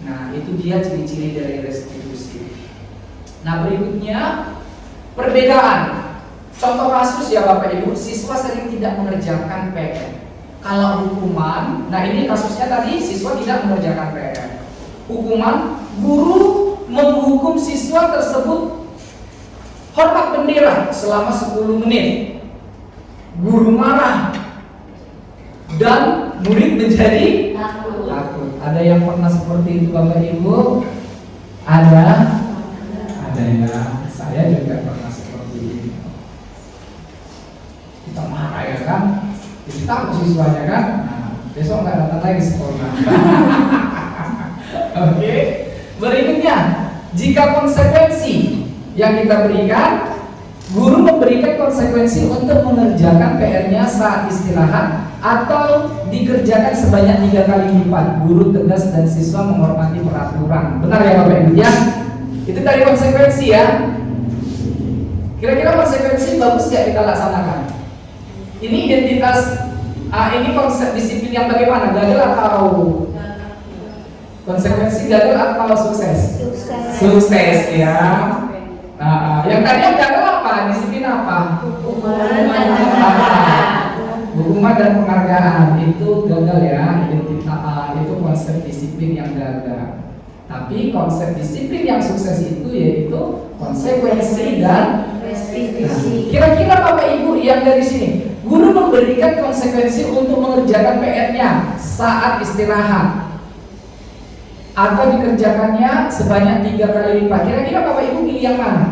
Nah, itu dia ciri-ciri dari restitusi. Nah, berikutnya perbedaan. Contoh kasus ya Bapak Ibu, siswa sering tidak mengerjakan PR. Kalau hukuman, nah ini kasusnya tadi siswa tidak mengerjakan PR. Hukuman, guru menghukum siswa tersebut hormat bendera selama 10 menit. Guru marah dan murid menjadi takut. Ada yang pernah seperti itu Bapak Ibu? Ada ya. Saya juga pernah seperti itu. Kita marah ya kan? Jadi takut siswanya kan? Nah, besok nggak datang lagi sekolah. Oke. Berikutnya, jika konsekuensi yang kita berikan, guru memberikan konsekuensi untuk mengerjakan PR-nya saat istirahat atau dikerjakan sebanyak 3 kali lipat. Guru tegas dan siswa menghormati peraturan. Benar ya Bapak Ibu ya? Itu dari konsekuensi ya. Kira-kira konsekuensi bagus ya kita laksanakan. Ini identitas, ini konsep disiplin yang bagaimana? Gagal atau konsekuensi, gagal atau sukses? Sukses ya. Nah, yang tadi yang gagal apa? Disiplin apa? Hukuman dan penghargaan itu gagal ya, identitas itu konsep disiplin yang gagal. Tapi konsep disiplin yang sukses itu yaitu konsekuensi dan restitusi. Kira-kira Bapak Ibu yang dari sini, guru memberikan konsekuensi untuk mengerjakan PR-nya saat istirahat atau dikerjakannya sebanyak 3 kali lipat. Kira-kira Bapak Ibu pilih yang mana?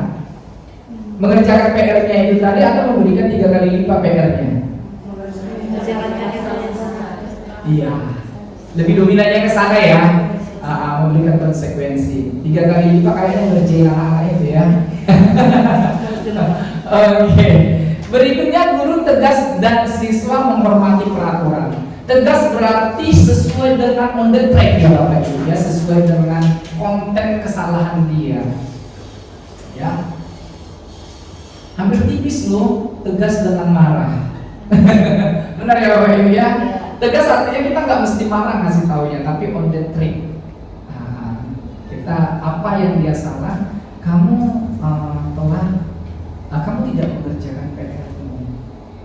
Mengerjakan PR-nya itu tadi atau memberikan 3 kali lipat PR-nya? Iya, lebih dominannya ke sana ya. Memberikan konsekuensi 3 kali lipat kayaknya ngerjain anak-anak itu ya. Oke. Berikutnya, guru tegas dan siswa menghormati peraturan. Tegas berarti sesuai dengan on the track ya Bapak Ibu ya, sesuai dengan konten kesalahan dia. Ya. Hampir tipis loh, tegas dengan marah. Benar ya Bapak Ibu ya? Tegas artinya kita nggak mesti marah ngasih taunya, tapi on the track. Kita apa yang dia salah, kamu kamu tidak mengerjakan PR-mu.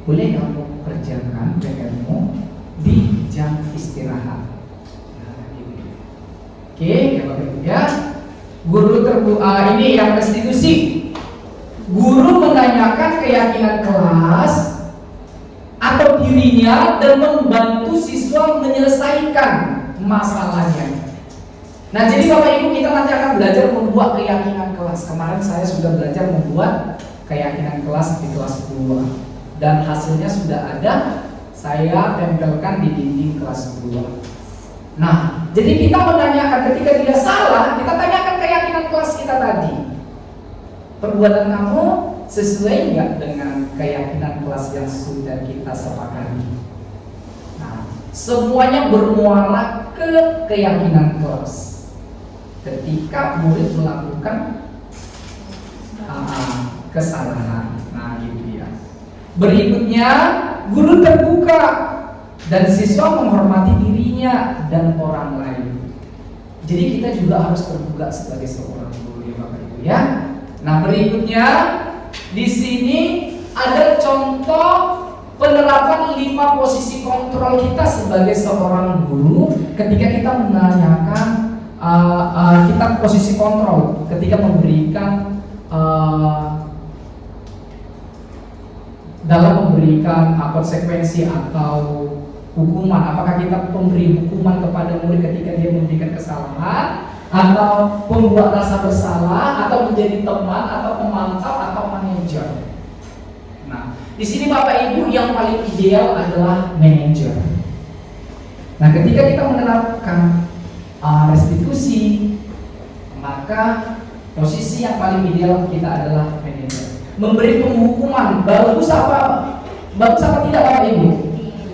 Boleh kamu kerjakan PR-mu di jam istirahat. Nah, gitu. Oke, ya Bapak Ibu ya. Guru ini yang restitusi. Guru menanyakan keyakinan kelas atau dirinya dan membantu siswa menyelesaikan masalahnya. Nah, jadi Bapak Ibu kita nanti akan belajar membuat keyakinan kelas. Kemarin saya sudah belajar membuat keyakinan kelas di kelas 2 dan hasilnya sudah ada. Saya tempelkan di dinding kelas 2. Nah, jadi kita menanyakan ketika dia salah, kita tanyakan keyakinan kelas kita tadi. Perbuatan kamu sesuai nggak dengan keyakinan kelas yang sudah kita sepakati? Nah, semuanya bermuara ke keyakinan kelas. Ketika murid melakukan kesalahan, nah gitu ya. Berikutnya, guru terbuka dan siswa menghormati dirinya dan orang lain. Jadi kita juga harus terbuka sebagai seorang guru ya Bapak Ibu ya. Nah berikutnya di sini ada contoh kelima, posisi kontrol kita sebagai seorang guru ketika kita menanyakan, kita posisi kontrol ketika memberikan dalam memberikan konsekuensi atau hukuman. Apakah kita memberi hukuman kepada murid ketika dia memberikan kesalahan, atau membuat rasa bersalah, atau menjadi teman, atau pemantau, atau manajer. Nah, di sini Bapak Ibu yang paling ideal adalah manajer. Nah, ketika kita menerapkan restitusi, maka posisi yang paling ideal kita adalah manajer. Memberi penghukuman, bagus apa tidak Bapak Ibu?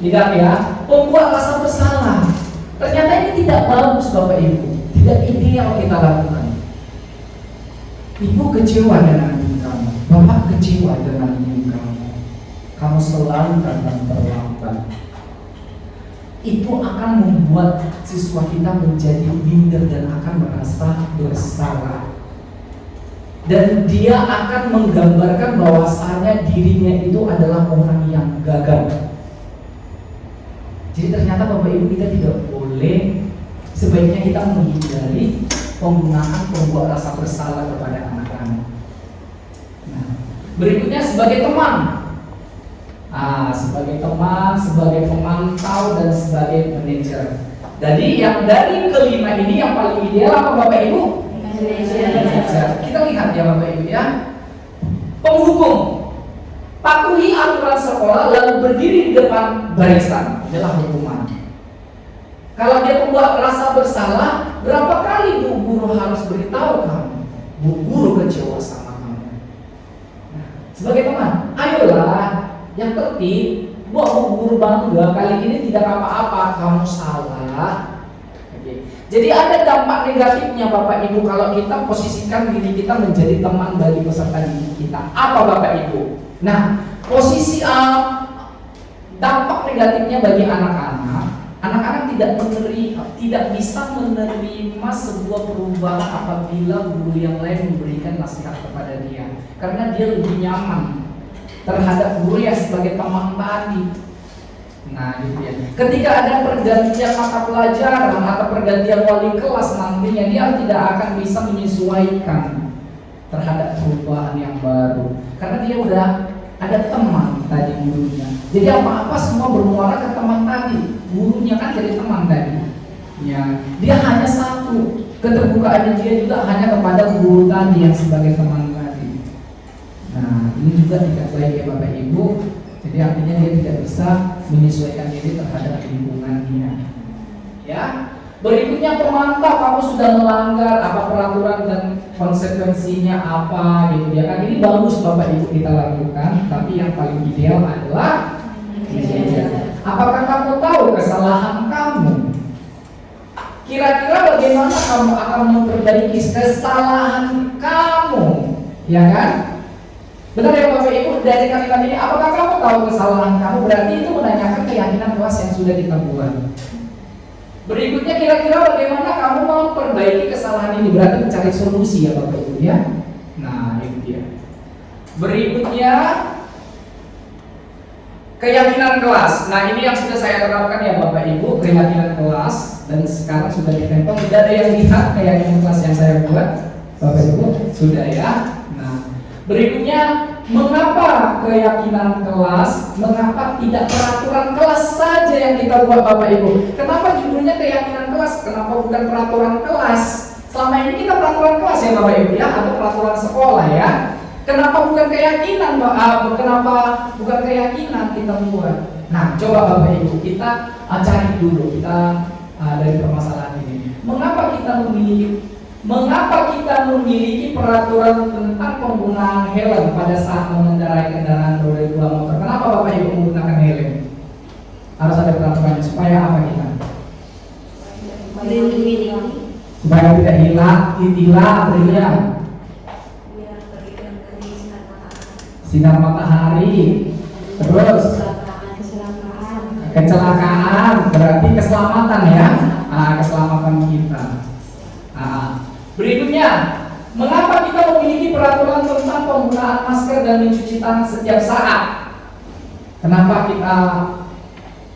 Tidak ya. Membuat rasa bersalah, ternyata ini tidak bagus Bapak Ibu, tidak ideal kita lakukan. Ibu kecewa dengan diri kamu, Bapak kecewa dengan diri kamu. Kamu selalu datang terlambat. Itu akan membuat siswa kita menjadi minder dan akan merasa bersalah. Dan dia akan menggambarkan bahwasanya dirinya itu adalah orang yang gagal. Jadi ternyata Bapak Ibu kita tidak boleh, sebaiknya kita menghindari penggunaan pembuat rasa bersalah kepada anak-anak. Nah, berikutnya sebagai teman. Sebagai teman, sebagai pemantau, dan sebagai manajer. Jadi yang dari kelima ini yang paling ideal apa Bapak Ibu? Manajer. Kita lihat ya Bapak Ibu ya. Penghukum, patuhi aturan sekolah lalu berdiri di depan barisan adalah hukuman. Kalau dia membuat rasa bersalah, berapa kali Bu Guru harus beritahu kamu? Bu Guru kecewa sama kamu. Nah, sebagai teman, ayolah. Yang penting, Bu Guru bangga kali ini tidak apa-apa, kamu salah. Oke. Jadi ada dampak negatifnya Bapak Ibu kalau kita posisikan diri kita menjadi teman bagi peserta didik kita. Apa Bapak Ibu? Nah, posisi dampak negatifnya bagi anak-anak tidak bisa menerima sebuah perubahan apabila guru yang lain memberikan nasihat kepada dia, karena dia lebih nyaman terhadap guru yang sebagai teman tadi. Nah, gitu ya. Ketika ada pergantian mata pelajaran atau pergantian wali kelas, nantinya dia tidak akan bisa menyesuaikan terhadap perubahan yang baru, karena dia udah ada teman tadi gurunya. Jadi apa-apa semua bermuara ke teman tadi. Gurunya kan jadi teman tadi. Ya, dia hanya satu. Keterbukaannya dia juga hanya kepada guru tadi yang sebagai teman tadi. Nah, ini juga tidak baik ya Bapak Ibu. Jadi artinya dia tidak bisa menyesuaikan diri terhadap lingkungannya. Ya. Berikutnya pemantau, kamu sudah melanggar apa peraturan dan konsekuensinya apa gitu ya kan. Ini bagus Bapak Ibu kita lakukan, tapi yang paling ideal adalah apakah kamu tahu kesalahan kamu? Kira-kira bagaimana kamu akan memperbaiki kesalahan kamu? Ya kan? Benar ya Bapak Ibu, dari kalimat ini, apakah kamu tahu kesalahan kamu? Berarti itu menanyakan keyakinan kelas yang sudah kita buat. Berikutnya, kira-kira bagaimana kamu memperbaiki kesalahan ini? Berarti mencari solusi ya Bapak Ibu ya. Nah, itu dia. Berikutnya, keyakinan kelas. Nah, ini yang sudah saya terapkan ya Bapak Ibu, keyakinan kelas, dan sekarang sudah ditempel. Sudah ada yang lihat keyakinan kelas yang saya buat Bapak Ibu? Sudah ya. Berikutnya, mengapa keyakinan kelas, mengapa tidak peraturan kelas saja yang kita buat Bapak Ibu? Kenapa judulnya keyakinan kelas, kenapa bukan peraturan kelas? Selama ini kita peraturan kelas ya Bapak Ibu ya, atau peraturan sekolah ya. Kenapa bukan keyakinan, kenapa bukan keyakinan kita buat? Nah, coba Bapak Ibu kita cari dulu, kita dari permasalahan ini. Mengapa kita memiliki peraturan tentang penggunaan helm pada saat mengendarai kendaraan roda 2 motor? Kenapa Bapak Ibu menggunakan helm? Harus ada peraturannya supaya apa kita? Supaya tidak hilang, ditilang, sinar matahari, terus kecelakaan, berarti keselamatan ya, keselamatan kita. Berikutnya, mengapa kita memiliki peraturan tentang penggunaan masker dan mencuci tangan setiap saat? Kenapa kita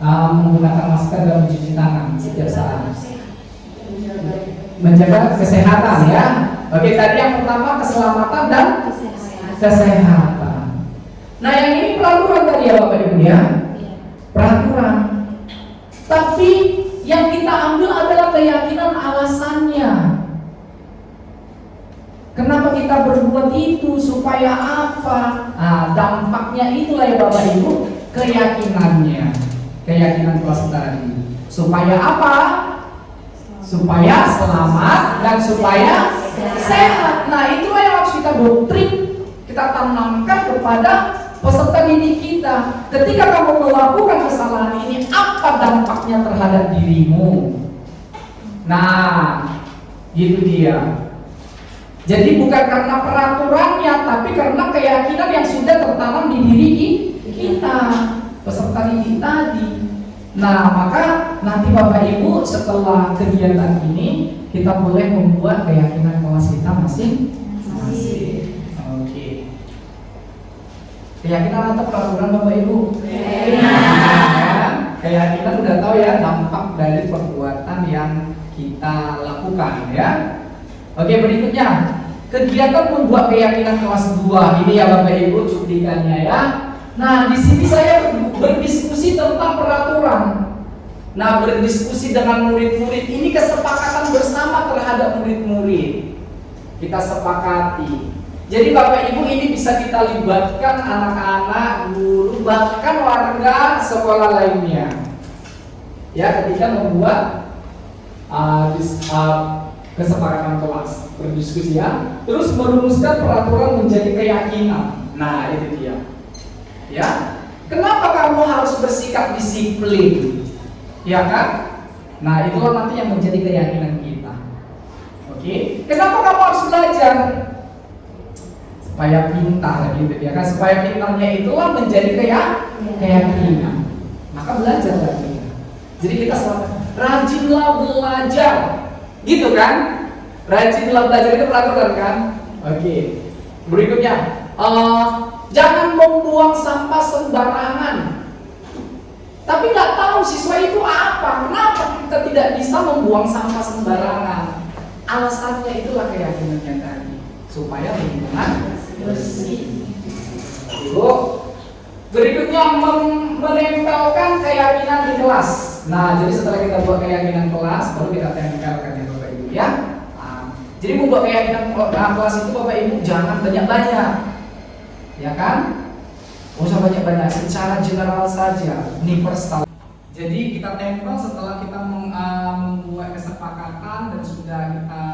menggunakan masker dan mencuci tangan setiap saat. Menjaga kesehatan ya. Oke, tadi yang pertama keselamatan dan kesehatan. Nah, yang ini peraturan tadi ya Bapak Ibu ya. Peraturan. Tapi yang kita ambil adalah keyakinan alasannya. Kenapa kita berbuat itu? Supaya apa? Nah, dampaknya itulah ya Bapak Ibu, keyakinannya. Keyakinan kelas tadi. Supaya apa? Supaya selamat dan supaya sehat. Nah, itulah yang harus kita doktrin, kita tanamkan kepada peserta didik kita. Ketika kamu melakukan kesalahan ini, apa dampaknya terhadap dirimu? Nah, itu dia. Jadi bukan karena peraturannya, tapi karena keyakinan yang sudah tertanam di diri kita, peserta didik tadi. Nah, maka nanti Bapak Ibu setelah kegiatan ini kita boleh membuat keyakinan kelas kita masing-masing. Oke. Keyakinan atau peraturan Bapak Ibu? Keyakinan. Keyakinan udah tahu ya dampak dari perbuatan yang kita lakukan ya. Oke, berikutnya kegiatan membuat keyakinan kelas 2 ini ya Bapak Ibu cuplikannya ya. Nah, di sini saya berdiskusi tentang peraturan. Nah, berdiskusi dengan murid-murid ini kesepakatan bersama terhadap murid-murid. Kita sepakati. Jadi Bapak Ibu ini bisa kita libatkan anak-anak, guru, bahkan warga sekolah lainnya. Ya, ketika membuat kesepakatan kelas, berdiskusi ya. Terus merumuskan peraturan menjadi keyakinan. Nah, itu dia. Ya, kenapa kamu harus bersikap disiplin? Ya kan? Nah, itulah nanti yang menjadi keyakinan kita. Oke, kenapa kamu harus belajar? Supaya pintar gitu ya kan? Supaya pintarnya itulah menjadi keyakinan. Maka belajar lagi. Jadi kita selalu rajinlah belajar. Gitu kan? Rajinlah belajar itu peraturan kan? Oke. Berikutnya, jangan membuang sampah sembarangan. Tapi nggak tahu siswa itu apa. Kenapa kita tidak bisa membuang sampah sembarangan? Alasannya itulah keyakinannya tadi, supaya lingkungan bersih. Ibu. Berikutnya menempelkan keyakinan di kelas. Nah, jadi setelah kita buat keyakinan kelas, baru kita tempelkan ya Bapak Ibu ya. Jadi membuat keyakinan kelas itu Bapak Ibu jangan banyak-banyak. Ya kan? Gak usah banyak-banyak, secara general saja, universal. Jadi kita tempel setelah kita membuat kesepakatan dan sudah kita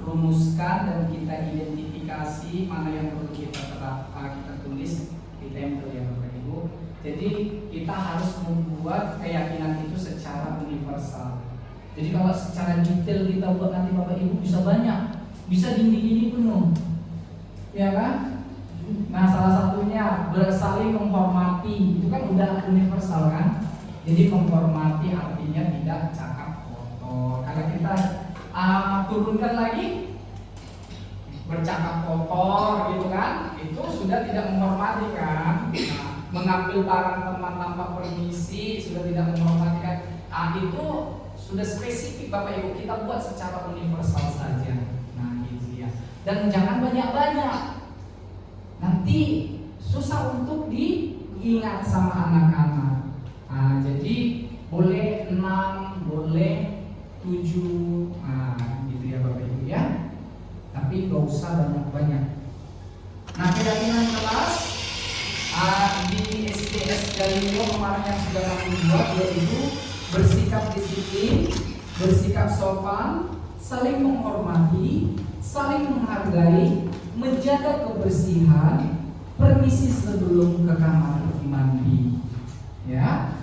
rumuskan dan kita identifikasi mana yang perlu kita tulis, ditempel ya Bapak Ibu. Jadi kita harus membuat keyakinan itu secara universal. Jadi kalau secara detail kita buat nanti Bapak Ibu bisa banyak, bisa dinding ini penuh, ya kan? Nah, salah satunya bersaling menghormati, itu kan udah universal kan? Jadi menghormati artinya tidak cakap kotor. Kalau kita turunkan lagi, bercakap kotor gitu kan? Itu sudah tidak menghormati kan? Nah, mengambil barang teman tanpa permisi sudah tidak menghormati kan? Itu sudah spesifik Bapak Ibu, kita buat secara universal saja. Nah, gitu ya. Dan jangan banyak-banyak. Nanti susah untuk diingat sama anak-anak. Nah, jadi boleh 6, boleh 7, gitu ya Bapak Ibu ya. Tapi gak usah banyak-banyak. Nah, keyakinan kelas di SDS Galileo kemarin yang sudah kami buat yaitu bersikap disiplin, bersikap sopan, saling menghormati, saling menghargai, menjaga kebersihan, permisi sebelum ke kamar mandi. Ya.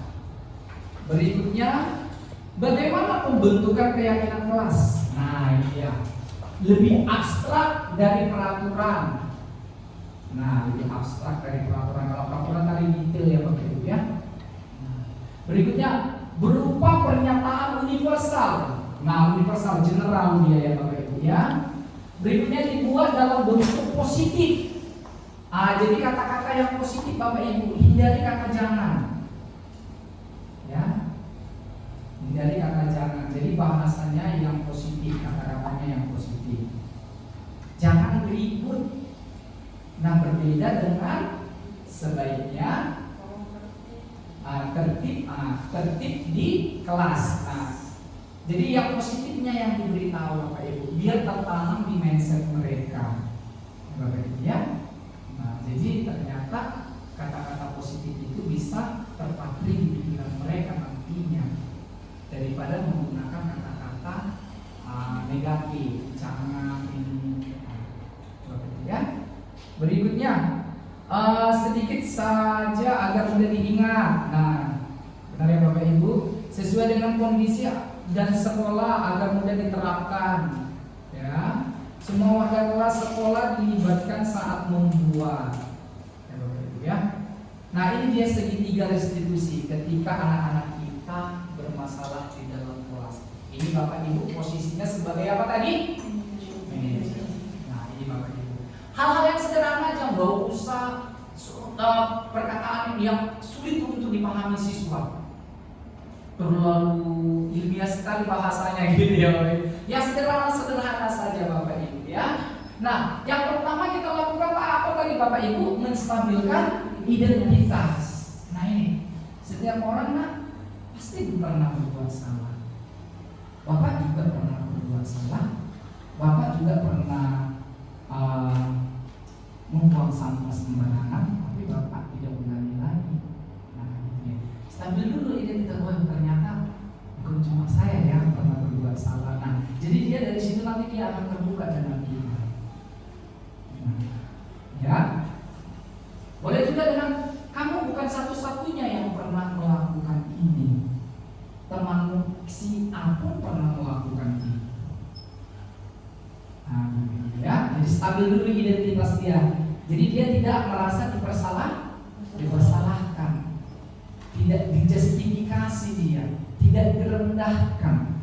Berikutnya, bagaimana pembentukan keyakinan kelas? Nah, ini ya. Lebih abstrak dari peraturan. Nah, lebih abstrak dari peraturan. Kalau peraturan tadi detail ya Bapak Ibu ya. Nah, berikutnya, berupa pernyataan universal. Nah, universal general dia ya Bapak Ibu ya. Berikutnya dibuat dalam bentuk positif. Jadi kata-kata yang positif Bapak Ibu, hindari kata jangan. berbeda dengan sebaiknya tertib di kelas. Nah, jadi yang positifnya yang diberitahu Bapak Ibu biar tertanam di mindset mereka, Bapak Ibu ya. Nah, jadi ternyata kata-kata positif itu bisa terpatri di pikiran mereka nantinya daripada menggunakan kata-kata negatif, jangan ini, Bapak Ibu ya. Berikutnya sedikit saja agar mudah diingat. Nah, benar ya Bapak Ibu, sesuai dengan kondisi dan sekolah agar mudah diterapkan. Ya, semua warga kelas sekolah dilibatkan saat membuat. Ya Bapak Ibu ya. Nah, ini dia segitiga restitusi ketika anak-anak kita bermasalah di dalam kelas. Ini Bapak Ibu posisinya sebagai apa tadi? Manajer. Nah, ini Bapak Ibu. Hal-hal yang sederhana aja, nggak usah perkataan yang sulit untuk dipahami siswa. Terlalu ilmiah sekali bahasanya gitu ya Bapak Ibu. Yang sederhana saja Bapak Ibu ya. Nah, yang pertama kita lakukan apa tadi Bapak Ibu? Menstabilkan identitas. Nah ini, setiap orang pasti pernah berbuat salah. Bapak juga pernah berbuat salah. Bapak juga pernah membuang sampah sembarangan, tapi Bapak tidak ulangi lagi. Nah, gitu ya. Stabil dulu identitas, ternyata bukan cuma saya yang pernah berbuat salah. Nah, jadi dia dari situ nanti dia akan terbuka dengan kita. Nah, ya, boleh juga dengan kamu bukan satu-satunya yang pernah melakukan ini. Temanmu si A pun pernah melakukan ini. Nah, ya, jadi stabil dulu identitas dia. Jadi dia tidak merasa dipersalahkan, tidak dijustifikasi dia, tidak direndahkan,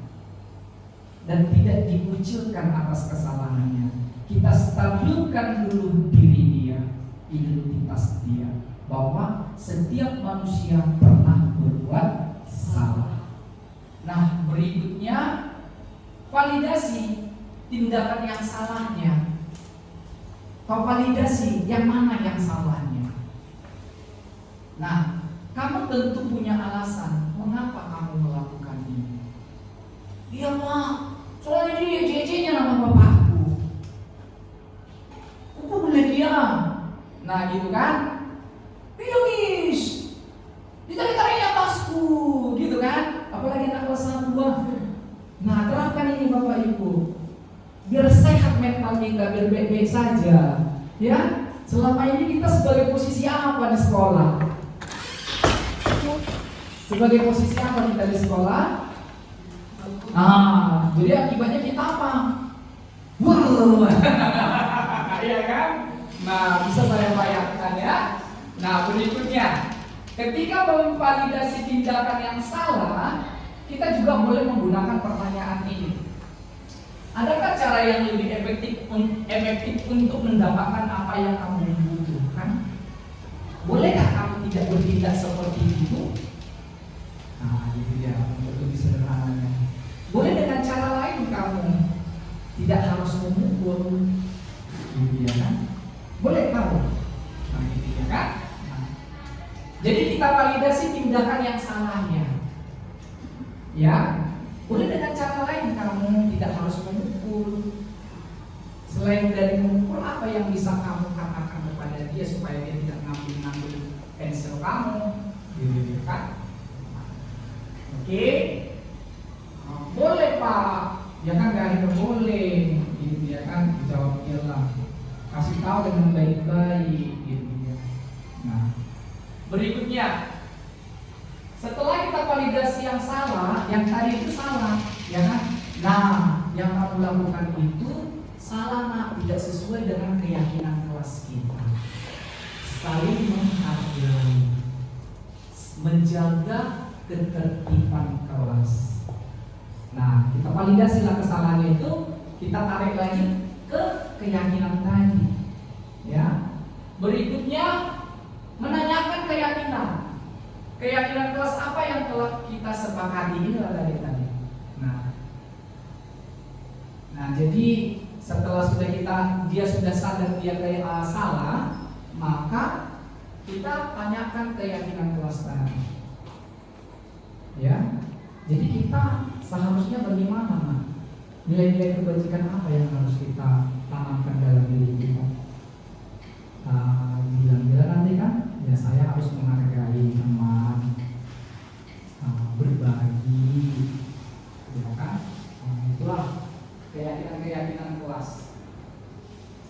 dan tidak dikucilkan atas kesalahannya. Kita stabilkan dulu diri dia, identitas dia, bahwa setiap manusia pernah berbuat salah. Nah, berikutnya validasi tindakan yang salahnya. Kau validasi yang mana yang salahnya. Nah, kamu tentu punya alasan mengapa kamu melakukan ini. Iya Pak, soalnya dia JJ-nya nama bapakku. Aku boleh diam. Nah gitu kan. Iya Miss, ditarik-tariknya tasku, gitu kan. Apalagi anak kelas 1. Nah, terapkan ini Bapak Ibu, biar sehat mental kita, biar baik-baik saja. Ya, selama ini kita sebagai posisi apa di sekolah? Sebagai posisi apa kita di sekolah? Jadi akibatnya kita apa? Wow, iya kan? Nah, bisa saya bayangkan ya. Nah, berikutnya, ketika memvalidasi tindakan yang salah, kita juga boleh menggunakan pertanyaan ini. Adakah cara yang lebih efektif untuk mendapatkan apa yang kamu butuhkan? Bolehkah kamu tidak bertindak seperti itu? Nah, itu ya, untuk lebih sederhananya. Boleh dengan cara lain kamu tidak harus memukul, gitu ya kan? Boleh tahu? Nah, gitu ya kan? Nah, jadi kita validasi tindakan yang salahnya. Ya, boleh dengan cara lain kamu tidak harus memukul. Selain dari memukul, apa yang bisa kamu katakan kepada dia supaya dia tidak ngambil pensil kamu, gitu kan? Oke, boleh Pak, ya kan gak ada boleh, gitu ya kan? Jawab dia lah, kasih tahu dengan baik-baik, gitu ya. Nah, berikutnya, setelah kita validasi yang salah, yang tadi itu salah, ya kan? Nah, yang kamu lakukan itu salah, nak, tidak sesuai dengan keyakinan kelas kita. Saling menghargai, menjaga ketertiban kelas. Nah, kita validasilah kesalahannya itu, kita tarik lagi ke keyakinan tadi. Ya. Berikutnya, menanyakan keyakinan. Keyakinan kelas apa yang telah kita sepakati, inilah tadi. Nah, jadi setelah dia sudah sadar dia kayak salah, maka kita tanyakan keyakinan kelas tadi. Ya, jadi kita seharusnya bagaimana, Nak? Nilai-nilai kebajikan apa yang harus kita tanamkan dalam diri kita? Bilang-bilang nanti kan, ya saya harus menghargai teman, berbagi, ya kan? Itulah keyakinan kelas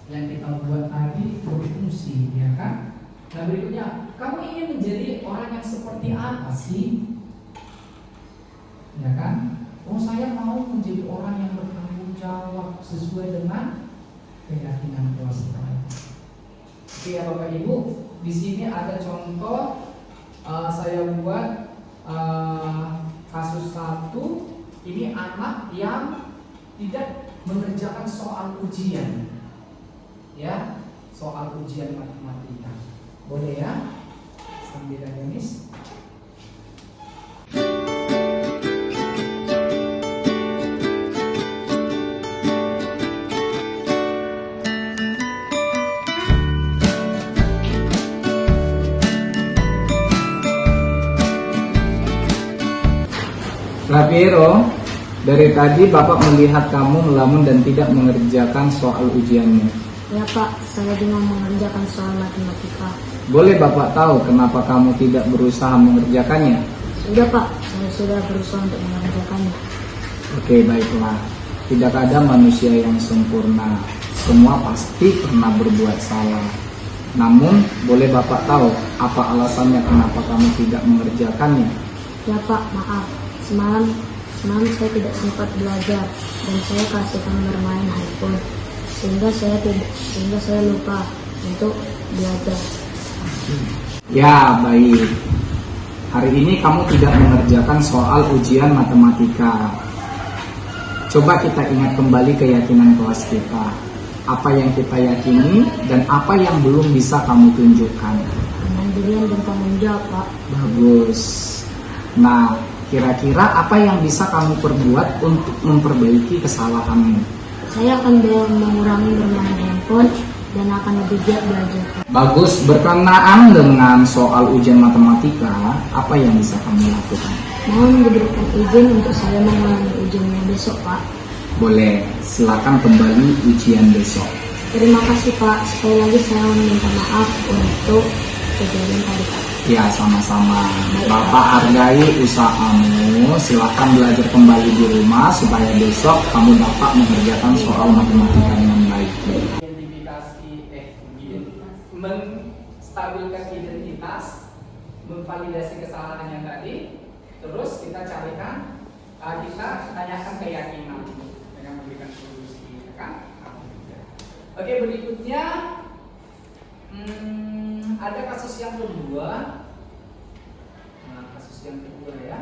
yang kita buat tadi berfungsi, ya kan? Nah berikutnya, kamu ingin menjadi orang yang seperti apa sih? Ya kan? Oh saya mau menjadi orang yang bertanggung jawab sesuai dengan keyakinan kelas tadi. Oke ya Bapak Ibu, di sini ada contoh saya buat kasus 1. Ini anak yang tidak mengerjakan soal ujian, ya, soal ujian matematika. Boleh ya? Sambil Denis. Rapiero, dari tadi Bapak melihat kamu melamun dan tidak mengerjakan soal ujiannya. Ya Pak, saya bingung mengerjakan soal matematika. Boleh Bapak tahu kenapa kamu tidak berusaha mengerjakannya? Sudah Pak, saya sudah berusaha untuk mengerjakannya. Oke, baiklah. Tidak ada manusia yang sempurna. Semua pasti pernah berbuat salah. Namun, boleh Bapak tahu apa alasannya kenapa kamu tidak mengerjakannya? Ya Pak, maaf. Semalam saya tidak sempat belajar dan saya kasihkan bermain handphone sehingga saya lupa untuk belajar. Ya, baik. Hari ini kamu tidak mengerjakan soal ujian matematika. Coba kita ingat kembali keyakinan kelas kita. Apa yang kita yakini dan apa yang belum bisa kamu tunjukkan. Kemandirian dan tanggung jawab, Pak. Bagus. Nah, kira-kira apa yang bisa kamu perbuat untuk memperbaiki kesalahanmu? Saya akan mengurangi bermain handphone dan akan lebih giat belajar. Bagus, berkenaan dengan soal ujian matematika, apa yang bisa kamu lakukan? Mohon diberikan izin untuk saya mengulangi ujiannya besok, Pak. Boleh, silakan kembali ujian besok. Terima kasih, Pak. Sekali lagi saya meminta maaf untuk kejadian tadi, Pak. Ya, sama-sama. Bapak hargai usahamu. Silakan belajar kembali di rumah supaya besok kamu dapat mengerjakan soal matematika dengan baik. Menstabilkan identitas, memvalidasi kesalahannya tadi, terus kita carikan, kita tanyakan keyakinan dengan memberikan solusi, kan? Oke, berikutnya ada kasus yang kedua. Nah, kasus yang kedua ya.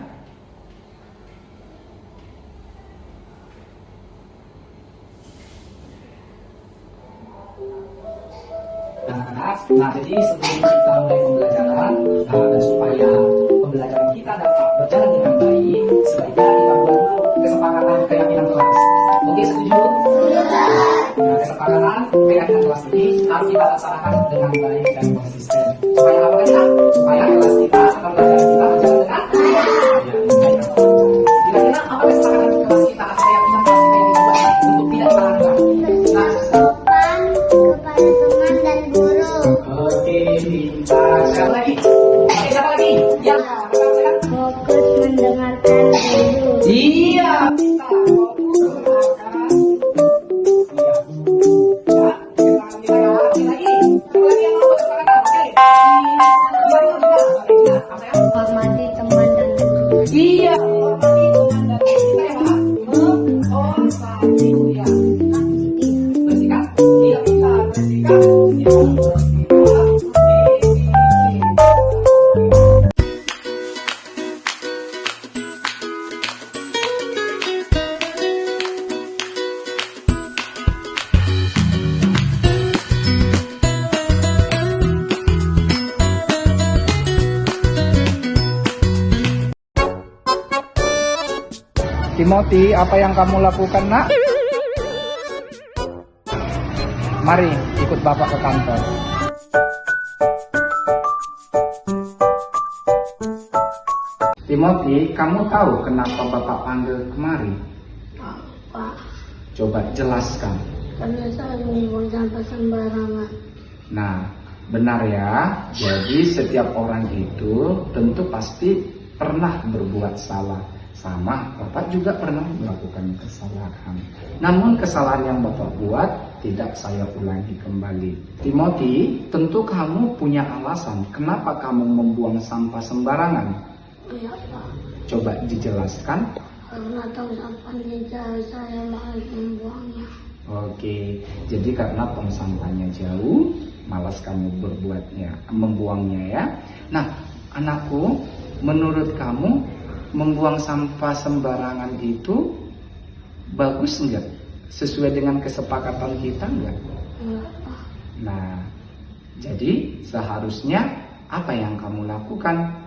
Nah, jadi sebelum kita mulai pembelajaran, dan supaya pembelajaran kita dapat berjalan dengan baik, sebaiknya kita buat dulu kesepakatan keyakinan kelas. Oke, setuju? Nah, kesepakatan keyakinan kelas ini harus kita laksanakan dengan baik dan konsisten. Supaya apa kan? Supaya kelas kita atau pembelajaran kita berjalan dengan baik. Kira-kira apa kesepakatan kelas kita atau keyakinan kelas kita yang dibuat untuk tidak melanggar? Nah, Sopan kepada teman dan guru. oke, pintar. Siapa lagi? Oke, siapa lagi? Ya, Fokus mendengarkan guru. iya, pintar. Fokus mendengarkan. Iya. Ya, kita lagi. Siapa lagi yang mau kesepakatan? Oke. Iya, itu juga. Oke, nah, apa ya? Hormati teman dan guru. Iya, hormati teman dan guru. Kita yang mana? Menghormati, ya. Bersikap. Iya, pintar. Bersikap. Iya, bersikap. Timothy, apa yang kamu lakukan, Nak? Mari ikut Bapak ke kantor. Timothy, kamu tahu kenapa Bapak panggil kemari? Pak, Coba jelaskan. karena saya membuang sampah sembarangan. Nah, benar ya. Jadi setiap orang itu tentu pasti pernah berbuat salah. Sama, Bapak juga pernah melakukan kesalahan. Namun kesalahan yang Bapak buat tidak saya ulangi kembali. Timothy, tentu kamu punya alasan kenapa kamu membuang sampah sembarangan. Iya Pak, Coba dijelaskan. karena tong sampahnya jauh, saya malas membuangnya. Oke, jadi karena tong sampahnya jauh, malas kamu membuangnya ya. Nah, anakku, menurut kamu membuang sampah sembarangan itu bagus enggak? Sesuai dengan kesepakatan kita enggak? Enggak Pak, Nah, jadi seharusnya apa yang kamu lakukan?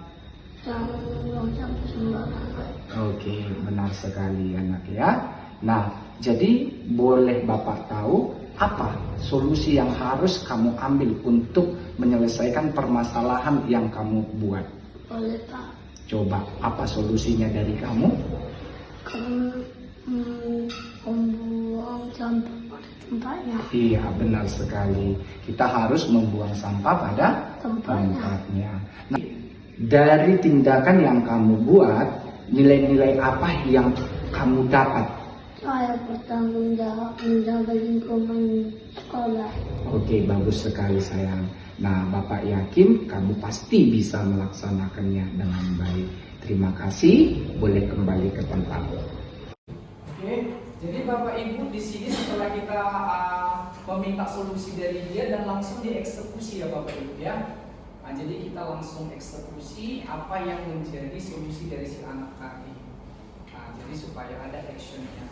jangan membuang sampah sembarangan. Oke, benar sekali anak ya. Nah, jadi boleh Bapak tahu apa solusi yang harus kamu ambil untuk menyelesaikan permasalahan yang kamu buat? Boleh Pak, Coba, apa solusinya dari kamu? karena membuang sampah pada tempatnya. Iya, benar sekali. Kita harus membuang sampah pada tempatnya. Nah, dari tindakan yang kamu buat, nilai-nilai apa yang kamu dapat? Saya bertanggung jawab menjaga lingkungan sekolah. Oke, bagus sekali sayang. Nah, Bapak yakin kamu pasti bisa melaksanakannya dengan baik. Terima kasih, boleh kembali ke tempat. Oke, jadi Bapak Ibu di sini setelah kita meminta solusi dari dia dan langsung dieksekusi ya Bapak Ibu ya. Nah, jadi kita langsung eksekusi apa yang menjadi solusi dari si anak tadi. Nah, jadi supaya ada actionnya.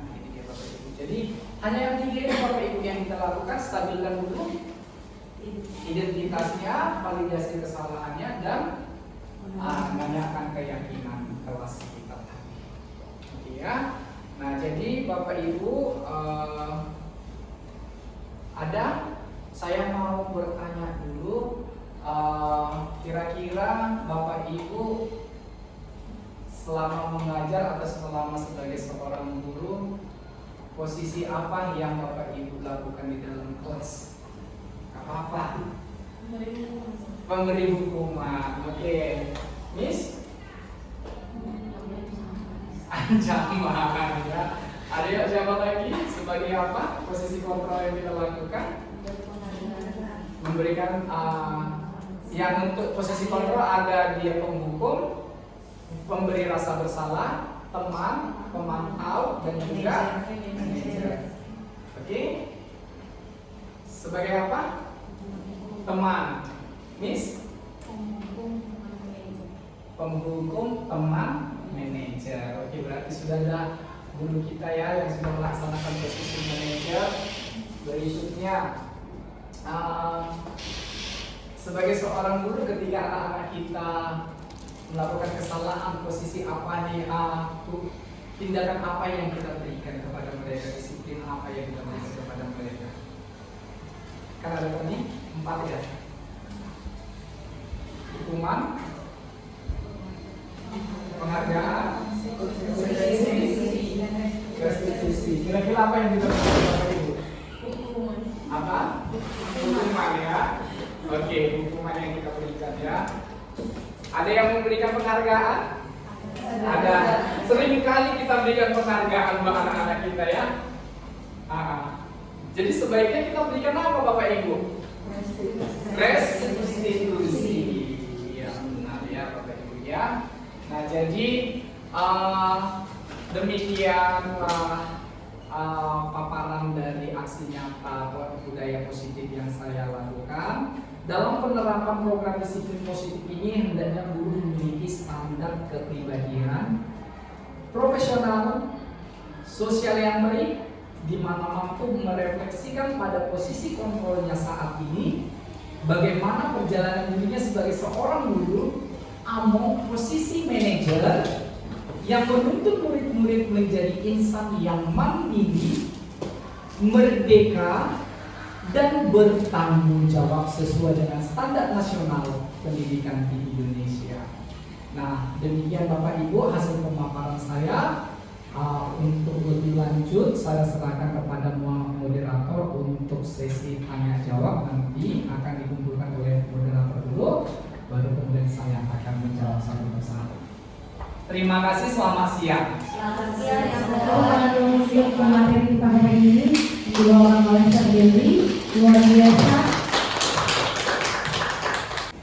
Nah, ini dia Bapak Ibu. Jadi hanya yang 3 ini Bapak Ibu yang kita lakukan, stabilkan dulu identitasnya, validasi kesalahannya, dan menanyakan keyakinan kelas kita tadi. Oke ya. Nah, jadi Bapak Ibu saya mau bertanya dulu, kira-kira Bapak Ibu selama mengajar atau selama sebagai seorang guru, posisi apa yang Bapak Ibu lakukan di dalam kelas? Apa? Pemberi hukuman. Oke, Miss? Ancaman ya. Ada siapa lagi? Sebagai apa? Posisi kontrol yang kita lakukan? Memberikan yang untuk posisi kontrol ada dia penghukum, pemberi rasa bersalah, teman, pemantau, dan juga manajer. Oke? Sebagai apa? Teman, Miss? Penghukum, teman, manajer. Oke, berarti sudah ada guru kita ya yang sudah melaksanakan posisi manajer. Berikutnya, sebagai seorang guru ketika anak-anak kita melakukan kesalahan, posisi apa nih? Tindakan apa yang kita berikan kepada mereka? Disiplin apa yang kita berikan kepada mereka? Kan ada tadi 4 ya. Hukuman, penghargaan, restitusi. Kira-kira apa yang kita berikan kepada Ibu? Hukuman. Apa? Hukuman ya. Oke, hukuman yang kita berikan ya. Ada yang memberikan penghargaan? Ada. Sering kali kita berikan penghargaan buat anak-anak kita ya. Jadi sebaiknya kita berikan apa Bapak Ibu? Restitusi. Ya benar ya Bapak Ibu ya. Nah jadi demikianlah paparan dari aksi nyata budaya positif yang saya lakukan. Dalam penerapan program disiplin positif ini hendaknya guru memiliki standar kepribadian profesional, sosial yang baik, di mana mampu merefleksikan pada posisi kontrolnya saat ini, bagaimana perjalanan dirinya sebagai seorang guru, posisi manajer yang menuntut murid-murid menjadi insan yang mandiri, merdeka, dan bertanggung jawab sesuai dengan standar nasional pendidikan di Indonesia. Nah, demikian Bapak Ibu hasil pemaparan saya. Untuk lebih lanjut saya serahkan kepada moderator untuk sesi tanya jawab, nanti akan dikumpulkan oleh moderator dulu, baru kemudian saya akan menjawab satu persatu. Terima kasih, selamat siang. Selamat siang yang Untuk materi kita hari ini dibawakan oleh Sarjenti, luar biasa.